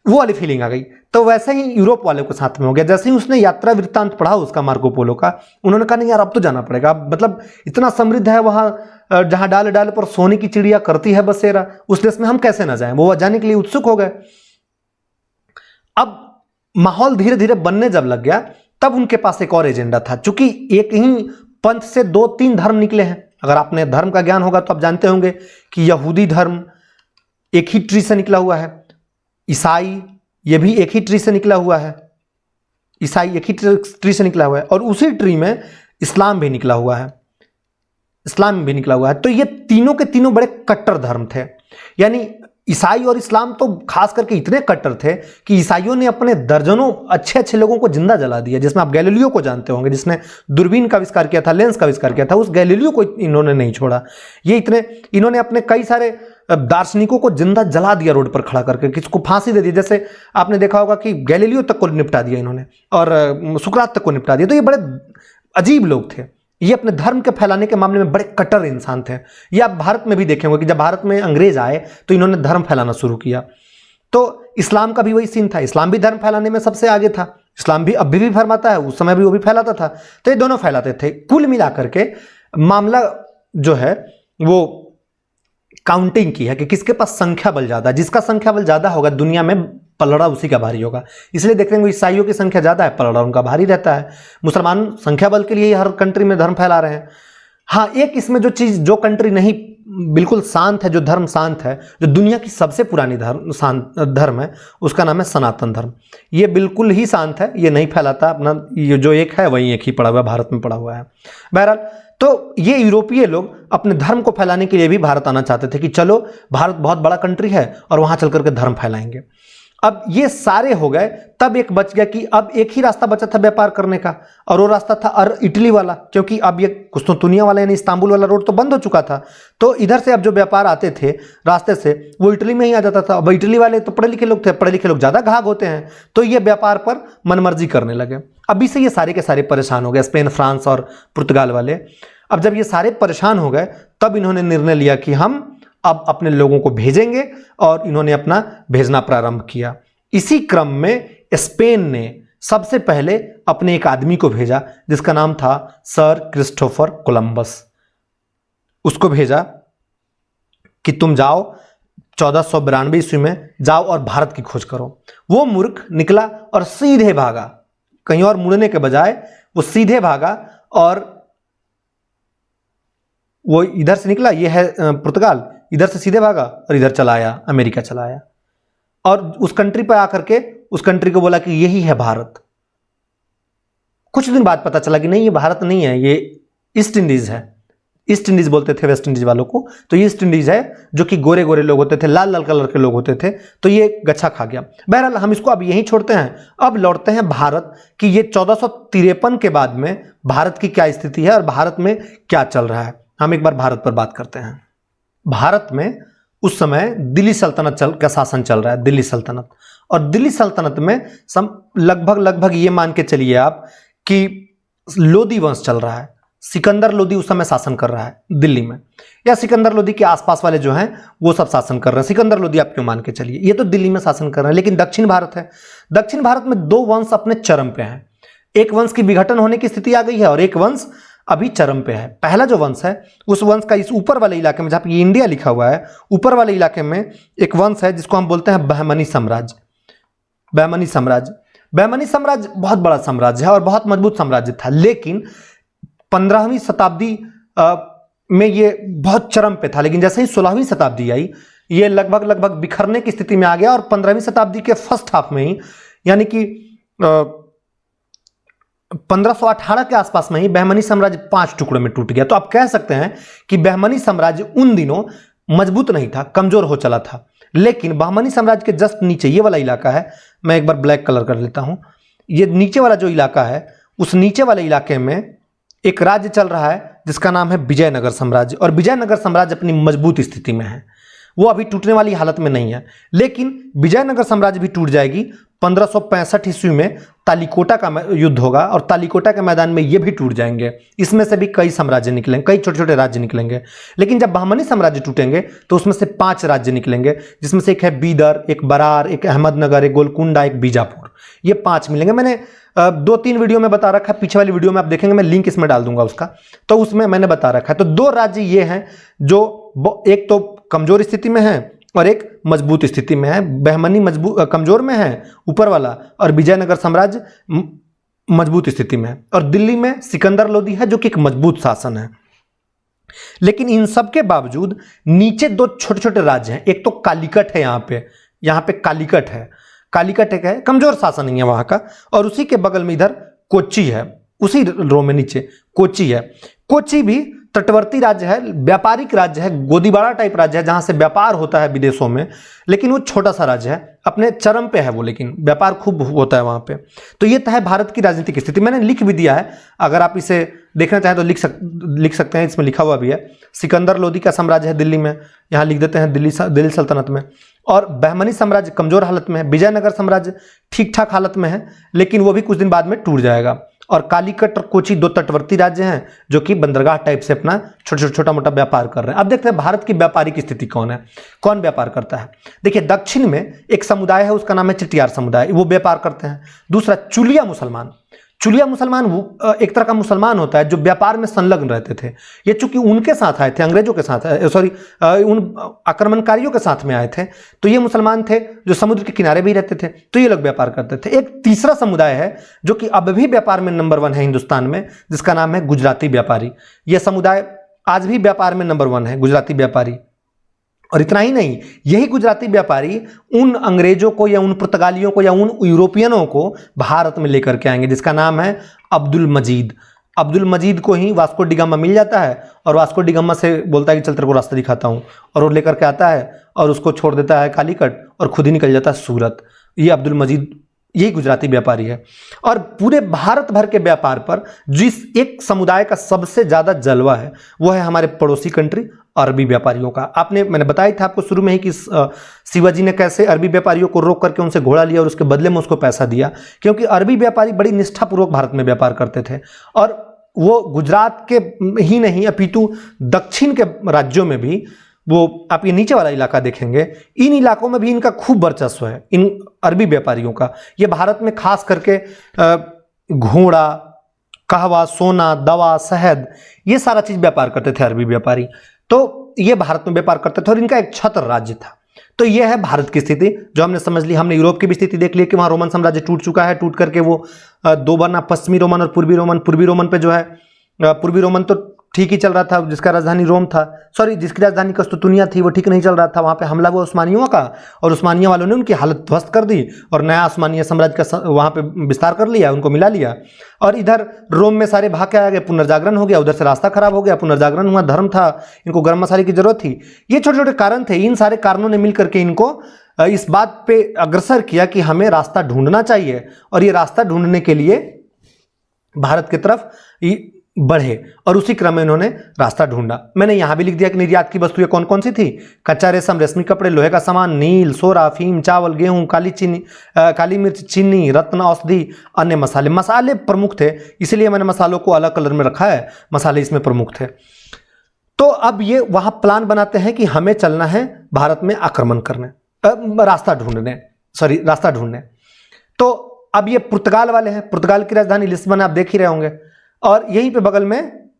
वो वाली फीलिंग आ गई। तो वैसे ही यूरोप वाले को साथ में हो गया। जैसे ही उसने यात्रा वृत्तांत पढ़ा उसका, मार्को पोलो का, उन्होंने कहा नहीं यार अब तो जाना पड़ेगा, मतलब इतना समृद्ध है वहां, जहां डाल डाल पर सोने की चिड़िया करती है बसेरा, उस देश में हम कैसे ना जाएं। वो जाने के लिए उत्सुक हो गए। अब माहौल धीरे धीरे बनने जब लग गया तब उनके पास एक और एजेंडा था। चूंकि एक ही पंथ से 2-3 धर्म निकले हैं। अगर आपने धर्म का ज्ञान होगा तो आप जानते होंगे कि यहूदी धर्म एक ही ट्री से निकला हुआ है, ईसाई ये भी एक ही ट्री से निकला हुआ है, ईसाई एक ही ट्री से निकला हुआ है, और उसी ट्री में इस्लाम भी निकला हुआ है, इस्लाम भी निकला हुआ है। तो ये तीनों के तीनों बड़े कट्टर धर्म थे। यानी ईसाई और इस्लाम तो खास करके इतने कट्टर थे कि ईसाइयों ने अपने दर्जनों अच्छे अच्छे लोगों को जिंदा जला दिया, जिसमें आप गैलीलियो को जानते होंगे, जिसने दूरबीन का आविष्कार किया था, लेंस का आविष्कार किया था। उस गैलीलियो को इन्होंने नहीं छोड़ा। इन्होंने अपने कई सारे दार्शनिकों को जिंदा जला दिया, रोड पर खड़ा करके, किसको फांसी दे दी। जैसे आपने देखा होगा कि गैलीलियो तक को निपटा दिया इन्होंने, और सुकरात तक को निपटा दिया। तो ये बड़े अजीब लोग थे। ये अपने धर्म के फैलाने के मामले में बड़े कट्टर इंसान थे। ये आप भारत में भी देखेंगे कि जब भारत में अंग्रेज आए तो इन्होंने धर्म फैलाना शुरू किया। तो इस्लाम का भी वही सीन था। इस्लाम भी धर्म फैलाने में सबसे आगे था। इस्लाम भी अभी भी फैलाता है, उस समय भी वो भी फैलाता था। तो ये दोनों फैलाते थे। कुल मिलाकर के मामला जो है वो काउंटिंग की है कि किसके पास संख्या बल ज्यादा है। जिसका संख्या बल ज्यादा होगा दुनिया में पलड़ा उसी का भारी होगा। इसलिए देख रहे हैं ईसाइयों की संख्या ज्यादा है, पलड़ा उनका भारी रहता है। मुसलमान संख्या बल के लिए हर कंट्री में धर्म फैला रहे हैं। हाँ, एक इसमें जो चीज, जो कंट्री नहीं बिल्कुल शांत है, जो धर्म शांत है, जो दुनिया की सबसे पुरानी धर्म है, उसका नाम है सनातन धर्म। ये बिल्कुल ही शांत है, ये नहीं फैलाता अपना, ये जो एक है वही एक ही पड़ा हुआ है, भारत में पड़ा हुआ है। बहरहाल तो ये यूरोपीय लोग अपने धर्म को फैलाने के लिए भी भारत आना चाहते थे कि चलो भारत बहुत बड़ा कंट्री है और वहां चल करके धर्म फैलाएंगे। अब ये सारे हो गए, तब एक बच गया कि अब एक ही रास्ता बचा था व्यापार करने का, और वो रास्ता था इटली वाला, क्योंकि अब ये कुस्तुंतनिया वाला यानी इस्तांबुल वाला रोड तो बंद हो चुका था। तो इधर से अब जो व्यापार आते थे रास्ते से वो इटली में ही आ जाता था। अब इटली वाले तो पढ़े लिखे लोग थे, पढ़े लिखे लोग ज़्यादा घाघ होते हैं, तो ये व्यापार पर मनमर्जी करने लगे। अभी से ये सारे के सारे परेशान हो गए, स्पेन, फ्रांस और पुर्तगाल वाले। अब जब ये सारे परेशान हो गए तब इन्होंने निर्णय लिया कि हम अब अपने लोगों को भेजेंगे, और इन्होंने अपना भेजना प्रारंभ किया। इसी क्रम में स्पेन ने सबसे पहले अपने एक आदमी को भेजा जिसका नाम था सर क्रिस्टोफर कोलंबस। उसको भेजा कि तुम जाओ 1492 ईस्वी में जाओ और भारत की खोज करो। वो मूर्ख निकला और सीधे भागा, कहीं और मुड़ने के बजाय वो सीधे भागा, और वो इधर से निकला, ये है पुर्तगाल, इधर से सीधे भागा और इधर चला आया, अमेरिका चला आया, और उस कंट्री पर आकर के उस कंट्री को बोला कि यही है भारत। कुछ दिन बाद पता चला कि नहीं, ये भारत नहीं है, ये ईस्ट इंडीज है। ईस्ट इंडीज बोलते थे वेस्ट इंडीज वालों को, तो ये ईस्ट इंडीज है, जो कि गोरे गोरे लोग होते थे, लाल लाल कलर के लोग होते थे, तो ये गच्छा खा गया। बहरहाल हम इसको अब यहीं छोड़ते हैं, अब लौटते हैं भारत कि ये 1453 के बाद में भारत की क्या स्थिति है और भारत में क्या चल रहा है। हम एक बार भारत पर बात करते हैं। भारत में उस समय दिल्ली सल्तनत का शासन चल रहा है, दिल्ली सल्तनत। और दिल्ली सल्तनत में लगभग ये मान के चलिए आप कि लोदी वंश चल रहा है। सिकंदर लोदी उस समय शासन कर रहा है दिल्ली में, या सिकंदर लोदी के आसपास वाले जो हैं वो सब शासन कर रहे हैं। सिकंदर लोदी आप क्यों मान के चलिए, ये तो दिल्ली में शासन कर रहे हैं। लेकिन दक्षिण भारत है, दक्षिण भारत में दो वंश अपने चरम पे हैं। एक वंश की विघटन होने की स्थिति आ गई है और एक वंश अभी चरम पे है। पहला जो वंश है उस वंश का इस ऊपर वाले इलाके में, जहां पे ये इंडिया लिखा हुआ है, ऊपर वाले इलाके में एक वंश है जिसको हम बोलते हैं बहमनी साम्राज्य। बहमनी साम्राज्य, बहमनी साम्राज्य बहुत बड़ा साम्राज्य है और बहुत मजबूत साम्राज्य था, लेकिन 15वीं शताब्दी में ये बहुत चरम पे था। लेकिन जैसे ही 16वीं शताब्दी आई, ये लगभग बिखरने की स्थिति में आ गया, और 15वीं शताब्दी के फर्स्ट हाफ में ही, यानी कि 1518 के आसपास में ही बहमनी साम्राज्य 5 टुकड़ों में टूट गया। तो आप कह सकते हैं कि बहमनी साम्राज्य उन दिनों मजबूत नहीं था, कमजोर हो चला था। लेकिन बहमनी साम्राज्य के जस्ट नीचे ये वाला इलाका है, मैं एक बार ब्लैक कलर कर लेता हूं, ये नीचे वाला जो इलाका है, उस नीचे वाले इलाके में एक राज्य चल रहा है जिसका नाम है विजयनगर साम्राज्य। और विजयनगर साम्राज्य अपनी मजबूत स्थिति में है, वो अभी टूटने वाली हालत में नहीं है। लेकिन विजयनगर साम्राज्य भी टूट जाएगी। 1565 ईस्वी में तालिकोटा का युद्ध होगा और तालिकोटा के मैदान में ये भी टूट जाएंगे। इसमें से भी कई साम्राज्य निकलेंगे, कई छोटे छोटे राज्य निकलेंगे। लेकिन जब बहमनी साम्राज्य टूटेंगे तो उसमें से 5 राज्य निकलेंगे, जिसमें से एक है बीदर, एक बरार, एक अहमदनगर, एक गोलकुंडा, एक बीजापुर। ये 5 मिलेंगे। मैंने 2-3 वीडियो में बता रखा है, पीछे वाली वीडियो में आप देखेंगे, मैं लिंक इसमें डाल दूंगा उसका, तो उसमें मैंने बता रखा है। तो 2 राज्य ये हैं जो एक तो कमजोर स्थिति में है और एक मजबूत स्थिति में है। बहमनी कमजोर में है ऊपर वाला, और विजयनगर साम्राज्य मजबूत स्थिति में है। और दिल्ली में सिकंदर लोदी है जो कि एक मजबूत शासन है। लेकिन इन सब के बावजूद नीचे 2 छोटे छोटे राज्य हैं। एक तो कालीकट है, यहाँ पे कालीकट है। कालीकट एक है, कमजोर शासन नहीं है वहां का। और उसी के बगल में इधर कोच्चि है, उसी रो में नीचे कोच्चि है। कोच्चि भी तटवर्ती राज्य है, व्यापारिक राज्य है, गोदीबाड़ा टाइप राज्य है, जहां से व्यापार होता है विदेशों में। लेकिन वो छोटा सा राज्य है, अपने चरम पे है वो, लेकिन व्यापार खूब होता है वहां पे। तो ये है भारत की राजनीतिक स्थिति। मैंने लिख भी दिया है, अगर आप इसे देखना चाहें तो लिख सकते हैं, इसमें लिखा हुआ भी है। सिकंदर लोदी का साम्राज्य है दिल्ली में, यहाँ लिख देते हैं दिल्ली सल्तनत में। और बहमनी साम्राज्य कमजोर हालत में है। विजयनगर साम्राज्य ठीक ठाक हालत में है, लेकिन वो भी कुछ दिन बाद में टूट जाएगा। और कालीकट और कोच्चि 2 तटवर्ती राज्य हैं जो कि बंदरगाह टाइप से अपना छोटा मोटा व्यापार कर रहे हैं। अब देखते हैं भारत की व्यापारिक स्थिति कौन है, कौन व्यापार करता है। देखिए, दक्षिण में एक समुदाय है, उसका नाम है चटियार समुदाय, वो व्यापार करते हैं। दूसरा चुलिया मुसलमान। चुलिया मुसलमान वो एक तरह का मुसलमान होता है जो व्यापार में संलग्न रहते थे। ये चूंकि उनके साथ आए थे, अंग्रेजों के साथ, उन आक्रमणकारियों के साथ में आए थे, तो ये मुसलमान थे जो समुद्र के किनारे भी रहते थे, तो ये लोग व्यापार करते थे। एक तीसरा समुदाय है जो कि अब भी व्यापार में नंबर 1 है हिंदुस्तान में, जिसका नाम है गुजराती व्यापारी। यह समुदाय आज भी व्यापार में नंबर 1 है, गुजराती व्यापारी। और इतना ही नहीं, यही गुजराती व्यापारी उन अंग्रेजों को या उन पुर्तगालियों को या उन यूरोपियनों को भारत में लेकर के आएंगे, जिसका नाम है अब्दुल मजीद। अब्दुल मजीद को ही वास्को डी गामा मिल जाता है और वास्को डी गामा से बोलता है कि चल तेरे को रास्ता दिखाता हूँ, और वो लेकर के आता है और उसको छोड़ देता है कालीकट और खुद ही निकल जाता है सूरत। ये अब्दुल मजीद, यही गुजराती व्यापारी है। और पूरे भारत भर के व्यापार पर जिस एक समुदाय का सबसे ज्यादा जलवा है वो है हमारे पड़ोसी कंट्री अरबी व्यापारियों का। मैंने बताया था आपको शुरू में ही कि शिवाजी ने कैसे अरबी व्यापारियों को रोक करके उनसे घोड़ा लिया और उसके बदले में उसको पैसा दिया, क्योंकि अरबी व्यापारी बड़ी निष्ठापूर्वक भारत में व्यापार करते थे। और वो गुजरात के ही नहीं अपितु दक्षिण के राज्यों में भी, वो आप ये नीचे वाला इलाका देखेंगे, इन इलाकों में भी इनका खूब वर्चस्व है, इन अरबी व्यापारियों का। ये भारत में खास करके घोड़ा, कहवा, सोना, दवा, शहद, ये सारा चीज व्यापार करते थे अरबी व्यापारी। तो ये भारत में व्यापार करते थे और इनका एक छत्र राज्य था। तो ये है भारत की स्थिति जो हमने समझ ली। हमने यूरोप की भी स्थिति देख ली कि वहां रोमन साम्राज्य टूट चुका है, टूट करके वो दो बना, पश्चिमी रोमन और पूर्वी रोमन। पूर्वी रोमन पे जो है, पूर्वी रोमन तो ठीक ही चल रहा था, जिसका राजधानी रोम था, सॉरी जिसकी राजधानी कस्तुतुनिया थी, वो ठीक नहीं चल रहा था। वहां पे हमला हुआ उस्मानियों का और उस्मानिया वालों ने उनकी हालत ध्वस्त कर दी और नया उस्मानिया साम्राज्य का वहां पे विस्तार कर लिया, उनको मिला लिया। और इधर रोम में सारे भाग के आ गए, पुनर्जागरण हो गया, उधर से रास्ता खराब हो गया, पुनर्जागरण हुआ, धर्म था, इनको गर्म मसाले की जरूरत थी। ये छोटे छोटे कारण थे, इन सारे कारणों ने मिलकर के इनको इस बात पे अग्रसर किया कि हमें रास्ता ढूंढना चाहिए। और ये रास्ता ढूंढने के लिए भारत की तरफ बढ़े और उसी क्रम में इन्होंने रास्ता ढूंढा। मैंने यहां भी लिख दिया कि निर्यात की वस्तुएं कौन कौन सी थी। कच्चा रेशम, रेशमी कपड़े, लोहे का सामान, नील, सोरा, अफीम, चावल, गेहूं, काली मिर्च, चीनी, रत्न, औषधि, अन्य मसाले। मसाले प्रमुख थे, इसलिए मैंने मसालों को अलग कलर में रखा है, मसाले इसमें प्रमुख थे। तो अब ये वहां प्लान बनाते हैं कि हमें चलना है भारत में आक्रमण करने, रास्ता ढूंढने। तो अब ये पुर्तगाल वाले हैं, पुर्तगाल की राजधानी लिस्बन आप देख ही रहे होंगे, और यहीं पे बगल में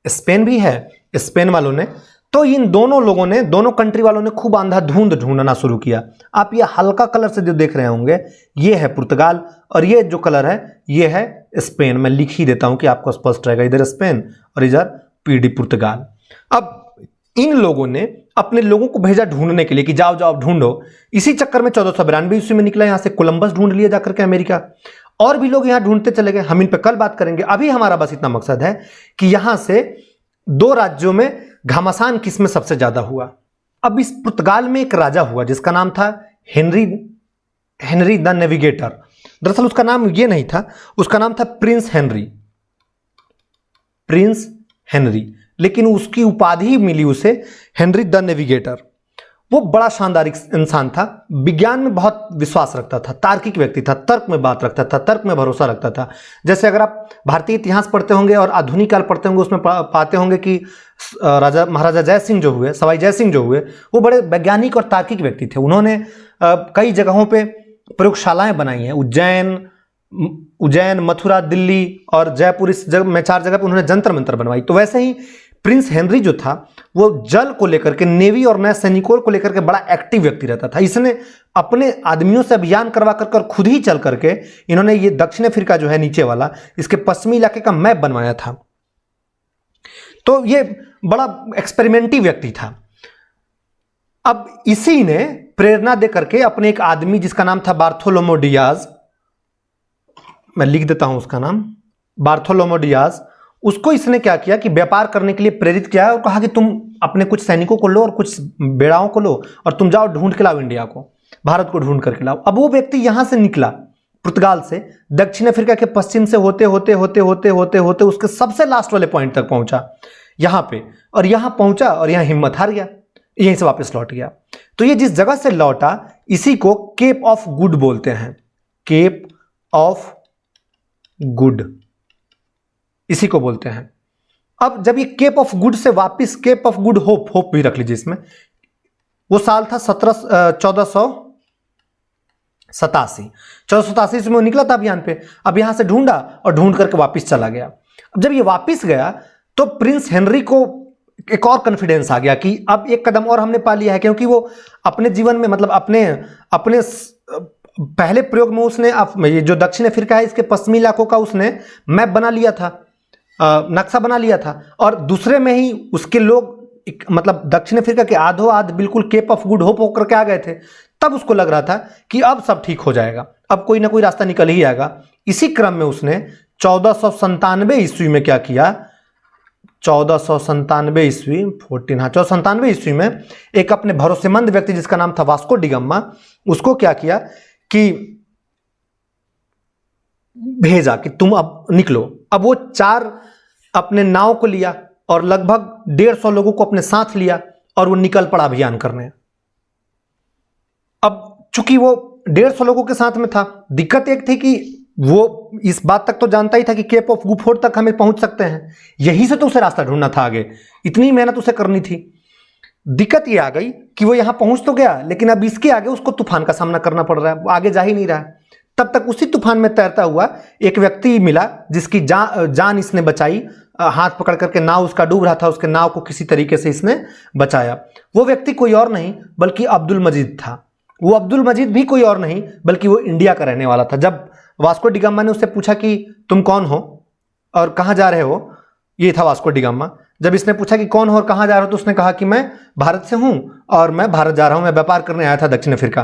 स्पेन भी है। स्पेन वालों ने, तो इन दोनों लोगों ने, दोनों कंट्री वालों ने खूब अंधाधुंध ढूंढना शुरू किया। आप ये हल्का कलर से जो देख रहे होंगे ये है पुर्तगाल और ये जो कलर है ये है स्पेन। मैं लिख ही देता हूं कि आपको स्पष्ट रहेगा, इधर स्पेन और इधर पीडी पुर्तगाल। अब इन लोगों ने अपने लोगों को भेजा ढूंढने के लिए कि जाओ जाओ ढूंढो। इसी चक्कर में 1492 ईस्वी में निकला, यहां से कोलंबस ढूंढ लिया जाकर के अमेरिका, और भी लोग यहां ढूंढते चले गए। हम इन पे कल बात करेंगे, अभी हमारा बस इतना मकसद है कि यहां से दो राज्यों में घमासान किसमें सबसे ज्यादा हुआ। अब इस पुर्तगाल में एक राजा हुआ जिसका नाम था हेनरी द नेविगेटर। दरअसल उसका नाम ये नहीं था, उसका नाम था प्रिंस हेनरी, लेकिन उसकी उपाधि मिली उसे हेनरी द नेविगेटर। वो बड़ा शानदार इंसान था, विज्ञान में बहुत विश्वास रखता था, तार्किक व्यक्ति था, तर्क में बात रखता था, तर्क में भरोसा रखता था। जैसे अगर आप भारतीय इतिहास पढ़ते होंगे और आधुनिक काल पढ़ते होंगे, उसमें पाते होंगे कि राजा महाराजा जय सिंह जो हुए, सवाई जय सिंह जो हुए, वो बड़े वैज्ञानिक और तार्किक व्यक्ति थे। उन्होंने कई जगहों पे प्रयोगशालाएं बनाई हैं, उज्जैन, मथुरा, दिल्ली और जयपुर, इस जगह में 4 जगह पे उन्होंने जंतर मंतर बनवाई। तो वैसे ही प्रिंस हेनरी जो था वो जल को लेकर के, नेवी और नए सैनिकों को लेकर के बड़ा एक्टिव व्यक्ति रहता था। इसने अपने आदमियों से अभियान करवा कर खुद ही चल करके इन्होंने ये दक्षिण अफ्रीका जो है नीचे वाला, इसके पश्चिमी इलाके का मैप बनवाया था। तो ये बड़ा एक्सपेरिमेंटिव व्यक्ति था। अब इसी ने प्रेरणा दे करके अपने एक आदमी जिसका नाम था बार्थोलोमो डियाज, मैं लिख देता हूं उसका नाम, बार्थोलोमो डियाज, उसको इसने क्या किया कि व्यापार करने के लिए प्रेरित किया और कहा कि तुम अपने कुछ सैनिकों को लो और कुछ बेड़ाओं को लो और तुम जाओ ढूंढ के लाओ इंडिया को, भारत को ढूंढ करके लाओ। अब वो व्यक्ति यहां से निकला पुर्तगाल से, दक्षिण अफ्रीका के पश्चिम से होते होते होते होते होते होते उसके सबसे लास्ट वाले पॉइंट तक पहुंचा यहां पे, और यहां पहुंचा और यहां हिम्मत हार गया, यहीं से वापस लौट गया। तो ये जिस जगह से लौटा इसी को केप ऑफ गुड बोलते हैं, केप ऑफ गुड इसी को बोलते हैं। अब जब ये केप ऑफ गुड से वापस, केप ऑफ गुड होप भी रख लीजिए इसमें, वो साल था 1487 में वो निकला था अभियान पे। अब यहां से ढूंढा और ढूंढ करके वापस चला गया। अब जब ये वापस गया तो प्रिंस हेनरी को एक और कॉन्फिडेंस आ गया कि अब एक कदम और हमने पा लिया है, क्योंकि वो अपने जीवन में, मतलब अपने पहले प्रयोग में उसने ये जो दक्षिण अफ्रीका है इसके पश्चिमी इलाकों का उसने मैप बना लिया था, नक्शा बना लिया था, और दूसरे में ही उसके लोग मतलब दक्षिण अफ्रीका के आधो आध बिल्कुल केप ऑफ गुड होप होकर के आ गए थे। तब उसको लग रहा था कि अब सब ठीक हो जाएगा, अब कोई ना कोई रास्ता निकल ही आएगा। इसी क्रम में उसने 1497 ईस्वी में क्या किया, 1497 ईस्वी में एक अपने भरोसेमंद व्यक्ति जिसका नाम था वास्को डी गामा, उसको क्या किया कि भेजा कि तुम अब निकलो। अब वो 4 अपने नाव को लिया और लगभग 150 लोगों को अपने साथ लिया और वो निकल पड़ा अभियान करने। अब चूंकि वो 150 लोगों के साथ में था, दिक्कत एक थी कि वो इस बात तक तो जानता ही था कि केप ऑफ गुड होप तक हमें पहुंच सकते हैं, यहीं से तो उसे रास्ता ढूंढना था आगे, इतनी मेहनत उसे करनी थी। दिक्कत ये आ गई कि वो यहां पहुंच तो गया, लेकिन अब इसके आगे उसको तूफान का सामना करना पड़ रहा है, वो आगे जा ही नहीं रहा है। तब तक उसी तूफान में तैरता हुआ एक व्यक्ति मिला जिसकी जान इसने बचाई। हाथ पकड़ करके नाव उसका डूब रहा था, उसके नाव को किसी तरीके से इसने बचाया। वो व्यक्ति कोई और नहीं बल्कि अब्दुल मजीद था। वो अब्दुल मजीद भी कोई और नहीं बल्कि वो इंडिया का रहने वाला था। जब वास्को डी गामा ने उससे पूछा कि तुम कौन हो और कहाँ जा रहे हो, ये था वास्को डी गामा। जब इसने पूछा कि कौन हो और कहाँ जा रहे हो, तो उसने कहा कि मैं भारत से हूँ और मैं भारत जा रहा हूँ, मैं व्यापार करने आया था दक्षिण अफ्रीका।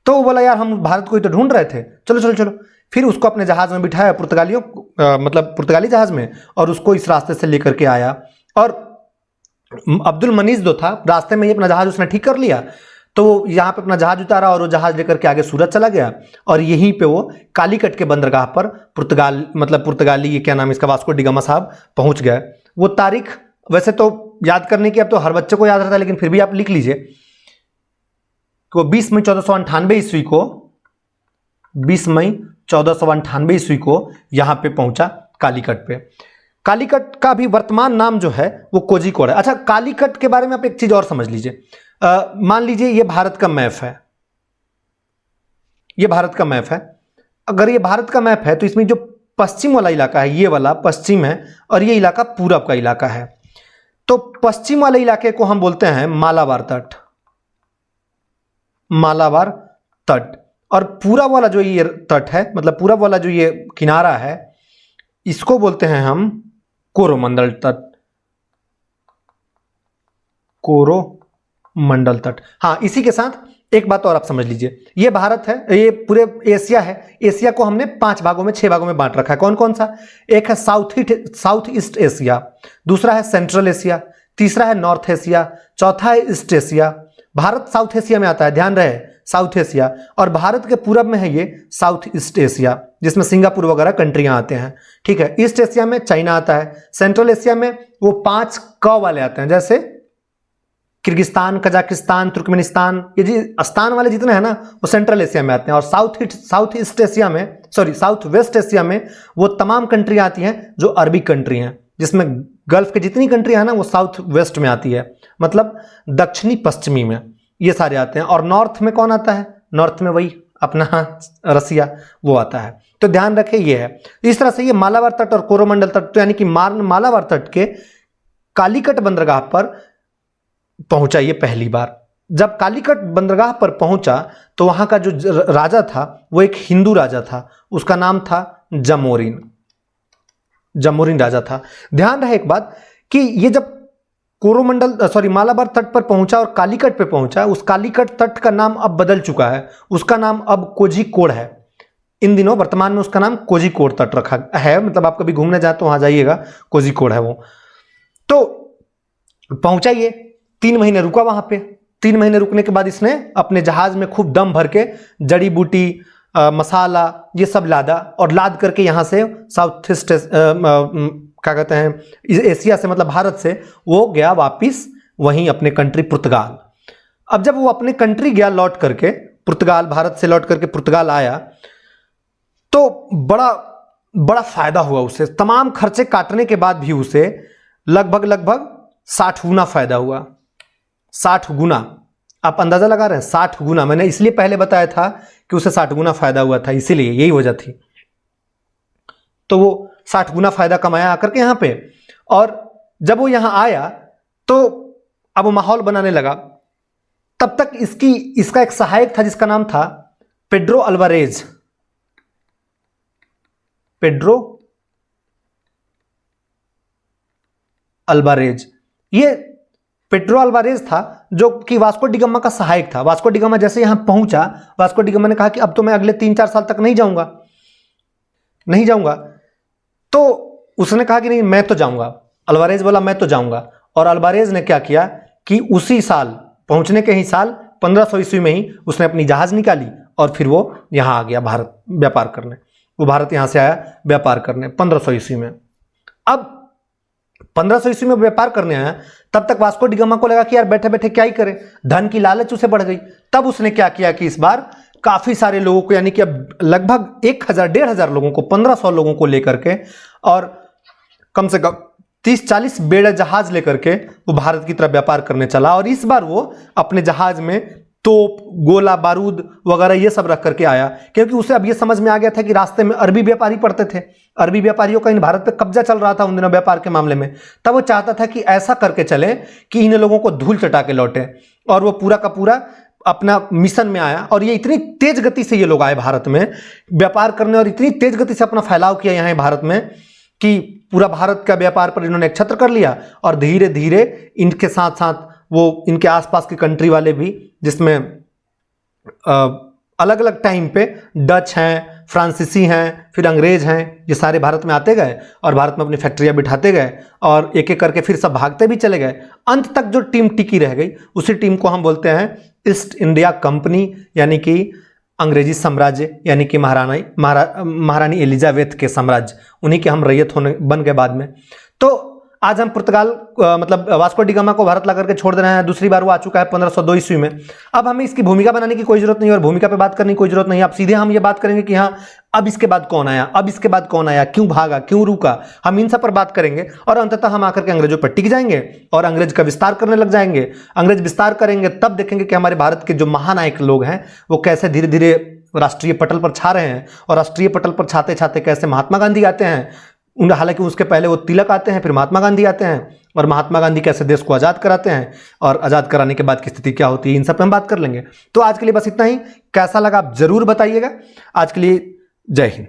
तो वो बोला यार हम भारत को ही तो ढूंढ रहे थे, चलो चलो चलो। फिर उसको अपने जहाज में बिठाया मतलब पुर्तगाली जहाज में, और उसको इस रास्ते से लेकर के आया। और अब्दुल मनीज जो था, रास्ते में ही अपना जहाज उसने ठीक कर लिया, तो वो यहाँ पे अपना जहाज उतारा और वो जहाज लेकर के आगे सूरत चला गया। और यहीं पे वो कालीकट के बंदरगाह पर पुर्तगाली ये क्या नाम इसका, वास्को डी गामा साहब पहुंच गए। वो तारीख वैसे तो याद करने की अब तो हर बच्चे को याद रहता है, लेकिन फिर भी आप लिख लीजिए कि वो 20 मई 1498 ईस्वी को 20 मई 1498 ईस्वी को यहां पे पहुंचा कालीकट पे। कालीकट का भी वर्तमान नाम जो है वो कोझिकोड है। अच्छा, कालीकट के बारे में आप एक चीज और समझ लीजिए। मान लीजिए ये भारत का मैप है, ये भारत का मैप है। अगर ये भारत का मैप है तो इसमें जो पश्चिम वाला इलाका है, ये वाला पश्चिम है, और ये इलाका पूरब का इलाका है। तो पश्चिम वाले इलाके को हम बोलते हैं मालाबार तट, मालाबार तट। और पूरब वाला जो ये तट है, मतलब पूरब वाला जो ये किनारा है, इसको बोलते हैं हम कोरोमंडल तट, कोरोमंडल तट। हाँ, इसी के साथ एक बात और आप समझ लीजिए, ये भारत है, ये पूरे एशिया है। एशिया को हमने 5 भागों में 6 भागों में बांट रखा है। कौन कौन सा? एक है साउथ ईस्ट एशिया, दूसरा है सेंट्रल एशिया, तीसरा है नॉर्थ एशिया, चौथा है east Asia. Bharat south Asia में आता है, ध्यान रहे, साउथ एशिया। और भारत के पूरब में है ये साउथ ईस्ट एशिया, जिसमें सिंगापुर वगैरह कंट्रियां आते हैं। ठीक है, ईस्ट एशिया में चाइना आता है, सेंट्रल एशिया में वो 5 क वाले आते हैं, जैसे किर्गिस्तान, कजाकिस्तान, तुर्कमेनिस्तान, ये जी स्थान वाले जितने हैं ना, वो सेंट्रल एशिया में आते हैं। और साउथ ईस्ट एशिया में, सॉरी साउथ वेस्ट एशिया में वो तमाम कंट्री आती हैं जो अरबिक कंट्री हैं, जिसमें गल्फ के जितनी कंट्री है ना वो साउथ वेस्ट में आती है, मतलब दक्षिणी पश्चिमी में ये सारे आते हैं। और नॉर्थ में कौन आता है? नॉर्थ में वही अपना रसिया वो आता है। तो ध्यान रखें ये है। इस तरह से ये मालाबार तट और कोरोमंडल तट, तो यानी कि मालाबार तट के कालीकट बंदरगाह पर पहुंचा ये पहली बार। जब कालीकट बंदरगाह पर पहुंचा तो वहां का जो राजा था वो एक हिंदू राजा था, उसका नाम था जमोरिन, जमोरिन राजा था। ध्यान रहे एक बात कि ये जब मालाबार तट पर पहुंचा और कालीकट पे पहुंचा, उस कालीकट तट का नाम अब बदल चुका है, उसका नाम अब कोझिकोड है। इन दिनों वर्तमान में उसका नाम कोझिकोड तट रखा है, मतलब आप कभी घूमने जाए तो वहां जाइएगा, कोझिकोड है वो। तो पहुंचा ये, 3 महीने रुका वहां पे। 3 महीने रुकने के बाद इसने अपने जहाज में खूब दम भर के जड़ी बूटी, मसाला ये सब लादा, और लाद करके यहाँ से साउथ ईस्ट क्या कहते हैं एशिया से, मतलब भारत से वो गया वापिस वहीं अपने कंट्री पुर्तगाल। अब जब वो अपने कंट्री गया लौट करके पुर्तगाल, भारत से लौट करके पुर्तगाल आया, तो बड़ा फायदा हुआ उसे। तमाम खर्चे काटने के बाद भी उसे लगभग 60 गुना फायदा हुआ। 60 गुना, आप अंदाजा लगा रहे हैं? 60 गुना। मैंने इसलिए पहले बताया था कि उसे 60 गुना फायदा हुआ था, इसीलिए यही वजह थी। तो वो 60 गुना फायदा कमाया आकर के यहां पे। और जब वो यहां आया तो अब वो माहौल बनाने लगा। तब तक इसका एक सहायक था जिसका नाम था पेड्रो अल्वारेज। पेड्रो अल्वारेज, ये पेड्रो अल्वारेज था जो कि वास्को डी गामा का सहायक था। वास्को डी गामा जैसे यहां पहुंचा, वास्को डी गामा ने कहा कि अब तो मैं अगले 3-4 साल तक नहीं जाऊंगा। तो उसने कहा कि नहीं, मैं तो जाऊंगा। अल्वारेज बोला मैं तो जाऊंगा। और अल्वारेज ने क्या किया कि उसी साल, पहुंचने के ही साल 1500 ईस्वी में ही उसने अपनी जहाज निकाली और फिर वो यहाँ आ गया भारत व्यापार करने। वो भारत यहाँ से आया व्यापार करने 1500 ईस्वी में। अब 1500 ईस्वी में व्यापार करने आया, तब तक वास्को डी गामा को लगा कि यार बैठे बैठे क्या ही करें, धन की लालच उसे बढ़ गई। तब उसने क्या किया कि इस बार काफी सारे लोगों को, यानी कि अब लगभग 1000-1500 लोगों को, 1500 लोगों को लेकर के और कम से कम 30-40 बेड़ा जहाज लेकर के वो भारत की तरफ व्यापार करने चला। और इस बार वो अपने जहाज में तोप, गोला बारूद वगैरह ये सब रख करके आया, क्योंकि उसे अब ये समझ में आ गया था कि रास्ते में अरबी व्यापारी पड़ते थे, अरबी व्यापारियों का इन भारत पे कब्जा चल रहा था उन दिनों व्यापार के मामले में। तब वो चाहता था कि ऐसा करके चले कि इन लोगों को धूल चटा के लौटे, और वो पूरा का पूरा अपना मिशन में आया। और ये इतनी तेज गति से ये लोग आए भारत में व्यापार करने, और इतनी तेज गति से अपना फैलाव किया यहाँ भारत में कि पूरा भारत का व्यापार पर इन्होंने छत्र कर लिया। और धीरे धीरे इनके साथ साथ वो इनके आसपास की कंट्री वाले भी, जिसमें अलग अलग टाइम पे डच हैं, फ्रांसीसी हैं, फिर अंग्रेज हैं, ये सारे भारत में आते गए और भारत में अपनी फैक्ट्रियां बिठाते गए और एक एक करके फिर सब भागते भी चले गए। अंत तक जो टीम टिकी रह गई, उसी टीम को हम बोलते हैं ईस्ट इंडिया कंपनी, यानी कि अंग्रेजी साम्राज्य, यानी कि महारानी एलिजाबेथ के साम्राज्य, उन्हीं के हम रैयत होने बन गए बाद में। तो आज हम पुर्तगाल मतलब वास्को डी गामा को भारत ला करके छोड़ दे रहे हैं। दूसरी बार वो आ चुका है 1502 ईस्वी में। अब हमें इसकी भूमिका बनाने की कोई जरूरत नहीं है और भूमिका पे बात करने की कोई जरूरत नहीं है। अब सीधे हम ये बात करेंगे कि हाँ, अब इसके बाद कौन आया, अब इसके बाद कौन आया, क्यों भागा, क्यों रुका, हम इन सब पर बात करेंगे। और अंततः हम आकर के अंग्रेजों पर टिक जाएंगे और अंग्रेज का विस्तार करने लग जाएंगे। अंग्रेज विस्तार करेंगे तब देखेंगे कि हमारे भारत के जो महानायक लोग हैं वो कैसे धीरे धीरे राष्ट्रीय पटल पर छा रहे हैं, और राष्ट्रीय पटल पर छाते छाते कैसे महात्मा गांधी आते हैं। हालांकि उसके पहले वो तिलक आते हैं, फिर महात्मा गांधी आते हैं, और महात्मा गांधी कैसे देश को आज़ाद कराते हैं, और आज़ाद कराने के बाद की स्थिति क्या होती है, इन सब पे हम बात कर लेंगे। तो आज के लिए बस इतना ही। कैसा लगा आप जरूर बताइएगा। आज के लिए जय हिंद।